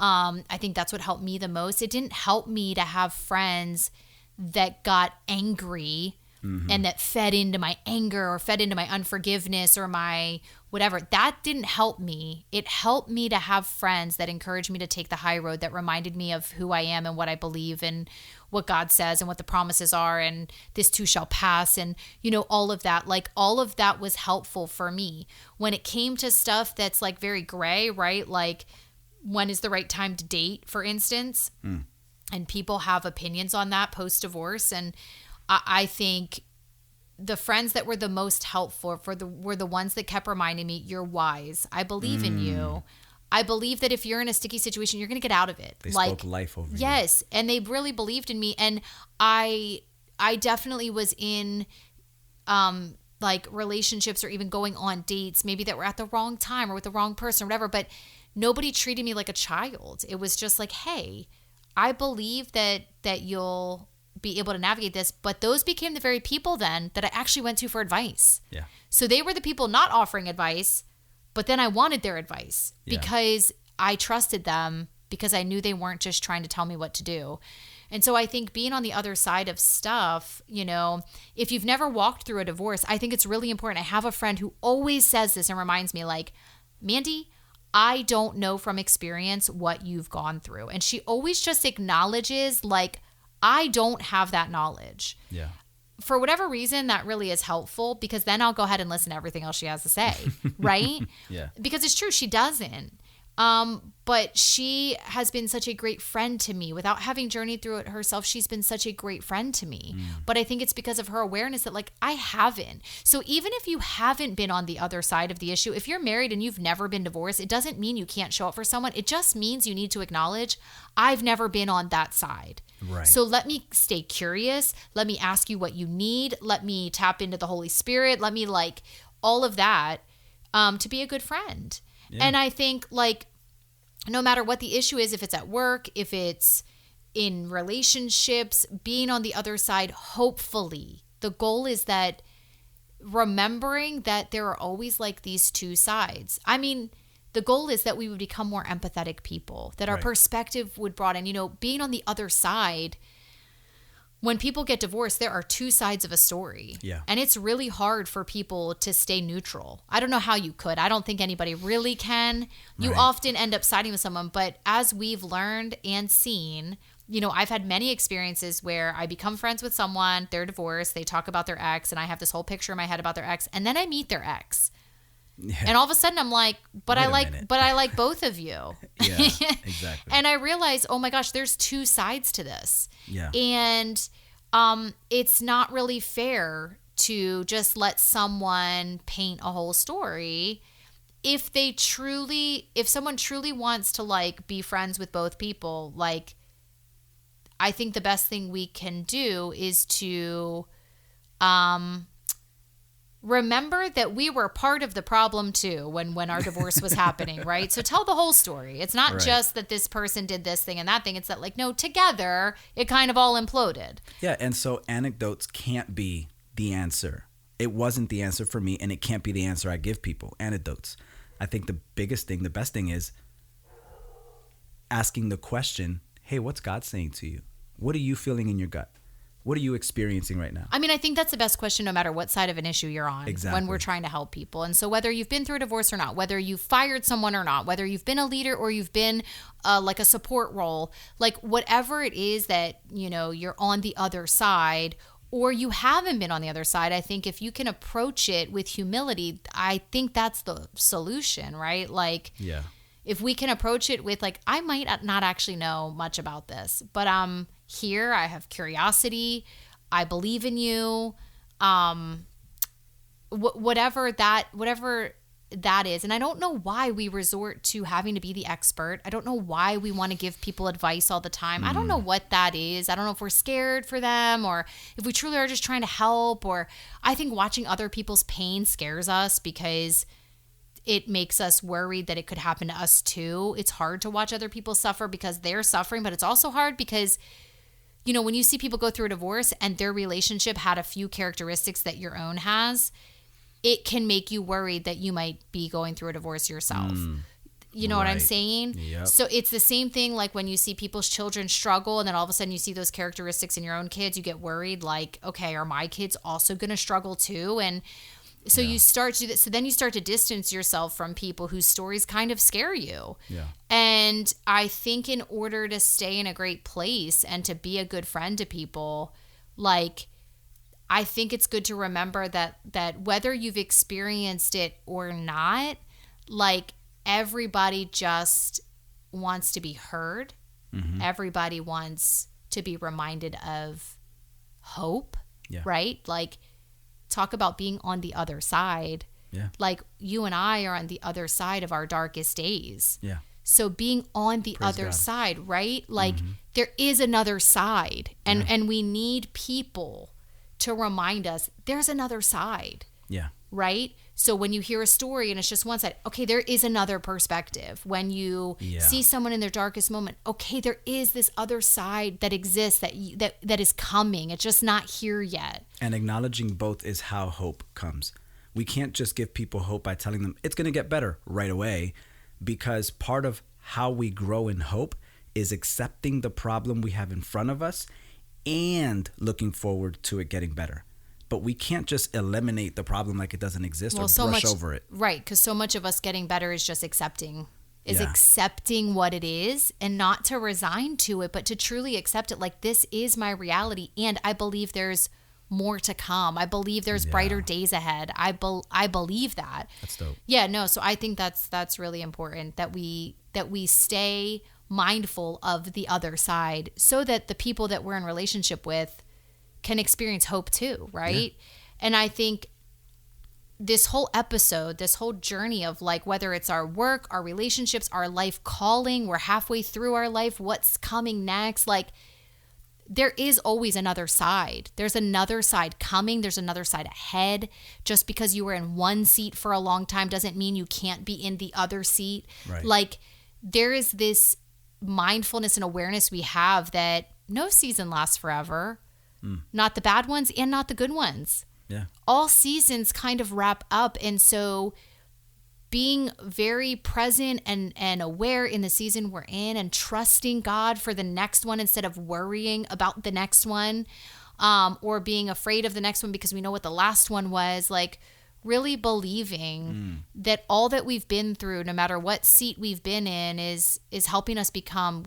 I think that's what helped me the most. It didn't help me to have friends that got angry and that fed into my anger or fed into my unforgiveness or my whatever. That didn't help me. It helped me to have friends that encouraged me to take the high road, that reminded me of who I am and what I believe and what God says and what the promises are and this too shall pass and, you know, all of that. Like all of that was helpful for me. When it came to stuff that's like very gray, right? Like when is the right time to date, for instance? And people have opinions on that post-divorce. And I think the friends that were the most helpful were the ones that kept reminding me, you're wise. I believe in you. I believe that if you're in a sticky situation, you're going to get out of it. They spoke life over you. Yes. And they really believed in me. And I definitely was in like relationships or even going on dates, maybe that were at the wrong time or with the wrong person or whatever, but nobody treated me like a child. It was just like, hey, I believe that you'll be able to navigate this. But those became the very people then that I actually went to for advice. Yeah. So they were the people not offering advice, but then I wanted their advice because I trusted them, because I knew they weren't just trying to tell me what to do. And so I think being on the other side of stuff, you know, if you've never walked through a divorce, I think it's really important. I have a friend who always says this and reminds me like, Mandy, I don't know from experience what you've gone through. And she always just acknowledges like, I don't have that knowledge. Yeah. For whatever reason, that really is helpful because then I'll go ahead and listen to everything else she has to say. Right? Yeah. Because it's true. She doesn't. But she has been such a great friend to me. Without having journeyed through it herself, she's been such a great friend to me. But I think it's because of her awareness that like I haven't. So even if you haven't been on the other side of the issue, if you're married and you've never been divorced, it doesn't mean you can't show up for someone. It just means you need to acknowledge, I've never been on that side. Right. So let me stay curious. Let me ask you what you need. Let me tap into the Holy Spirit. Let me like all of that to be a good friend. Yeah. And I think like no matter what the issue is, if it's at work, if it's in relationships, being on the other side, hopefully the goal is that remembering that there are always like these two sides. I mean, the goal is that we would become more empathetic people, that our perspective would broaden, you know, being on the other side. When people get divorced, there are two sides of a story. Yeah. And it's really hard for people to stay neutral. I don't know how you could. I don't think anybody really can. You often end up siding with someone. But as we've learned and seen, you know, I've had many experiences where I become friends with someone, they're divorced, they talk about their ex, and I have this whole picture in my head about their ex. And then I meet their ex. Yeah. And all of a sudden I'm like, but I like both of you. Yeah, exactly. And I realize, oh my gosh, there's two sides to this. Yeah. And it's not really fair to just let someone paint a whole story. If someone truly wants to like be friends with both people, like I think the best thing we can do is to remember that we were part of the problem too when our divorce was happening, right? So tell the whole story. It's not just that this person did this thing and that thing. It's that like, no, together it kind of all imploded. Yeah. And so anecdotes can't be the answer. It wasn't the answer for me, and it can't be the answer I give people. Anecdotes. I think the best thing is asking the question, hey, what's God saying to you? What are you feeling in your gut? What are you experiencing right now? I mean, I think that's the best question no matter what side of an issue you're on when we're trying to help people. And so whether you've been through a divorce or not, whether you've fired someone or not, whether you've been a leader or you've been like a support role, like whatever it is that, you know, you're on the other side or you haven't been on the other side, I think if you can approach it with humility, I think that's the solution, right? Like, yeah. If we can approach it with like, I might not actually know much about this, but here I have curiosity, I believe in you, whatever that is. And I don't know why we resort to having to be the expert. I don't know why we want to give people advice all the time. I don't know what that is. I don't know if we're scared for them or if we truly are just trying to help, or I think watching other people's pain scares us because it makes us worried that it could happen to us too. It's hard to watch other people suffer because they're suffering, but it's also hard because, you know, when you see people go through a divorce and their relationship had a few characteristics that your own has, it can make you worried that you might be going through a divorce yourself. You know what I'm saying? Yep. So it's the same thing like when you see people's children struggle and then all of a sudden you see those characteristics in your own kids, you get worried like, okay, are my kids also going to struggle too? And so you start to do that. So then you start to distance yourself from people whose stories kind of scare you. Yeah. And I think in order to stay in a great place and to be a good friend to people, like, I think it's good to remember that whether you've experienced it or not, like everybody just wants to be heard. Mm-hmm. Everybody wants to be reminded of hope, right? Like, talk about being on the other side. Yeah. Like you and I are on the other side of our darkest days. Yeah. So being on the Praise other God. Side, right? Like there is another side and we need people to remind us there's another side. Yeah. Right? So when you hear a story and it's just one side, okay, there is another perspective. When you see someone in their darkest moment, okay, there is this other side that exists that is coming. It's just not here yet. And acknowledging both is how hope comes. We can't just give people hope by telling them it's going to get better right away, because part of how we grow in hope is accepting the problem we have in front of us and looking forward to it getting better. But we can't just eliminate the problem like it doesn't exist or brush over it. Right, because so much of us getting better is just accepting what it is, and not to resign to it, but to truly accept it. Like, this is my reality, and I believe there's more to come. I believe there's brighter days ahead. I believe that. That's dope. Yeah, no, so I think that's really important that we stay mindful of the other side so that the people that we're in relationship with can experience hope too, right? Yeah. And I think this whole episode, this whole journey of like, whether it's our work, our relationships, our life calling, we're halfway through our life, what's coming next, like there is always another side. There's another side coming. There's another side ahead. Just because you were in one seat for a long time doesn't mean you can't be in the other seat. Right. Like there is this mindfulness and awareness we have that no season lasts forever. Not the bad ones and not the good ones. Yeah. All seasons kind of wrap up. And so being very present and aware in the season we're in and trusting God for the next one instead of worrying about the next one, or being afraid of the next one because we know what the last one was, like really believing that all that we've been through, no matter what seat we've been in, is helping us become,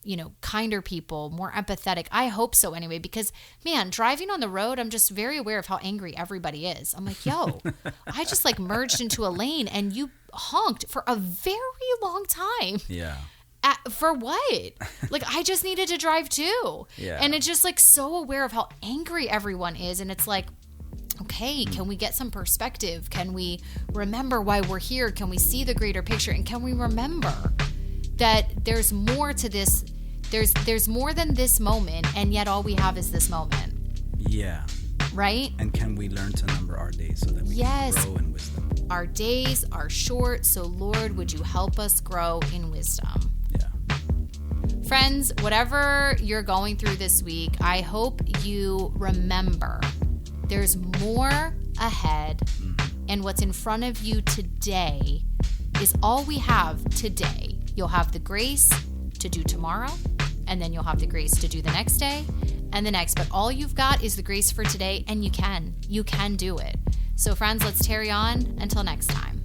you know, kinder people, more empathetic. I hope so anyway, because man, driving on the road, I'm just very aware of how angry everybody is. I'm like, yo, I just like merged into a lane and you honked for a very long time. Yeah. For what? Like, I just needed to drive too. Yeah. And it's just like so aware of how angry everyone is. And it's like, okay, can we get some perspective? Can we remember why we're here? Can we see the greater picture? And can we remember that there's more to this? There's more than this moment, and yet all we have is this moment. Yeah. Right? And can we learn to number our days so that we can grow in wisdom? Our days are short, so Lord, would you help us grow in wisdom? Yeah. Friends, whatever you're going through this week, I hope you remember there's more ahead, and what's in front of you today is all we have today. You'll have the grace to do tomorrow, and then you'll have the grace to do the next day and the next. But all you've got is the grace for today, and you can do it. So friends, let's carry on until next time.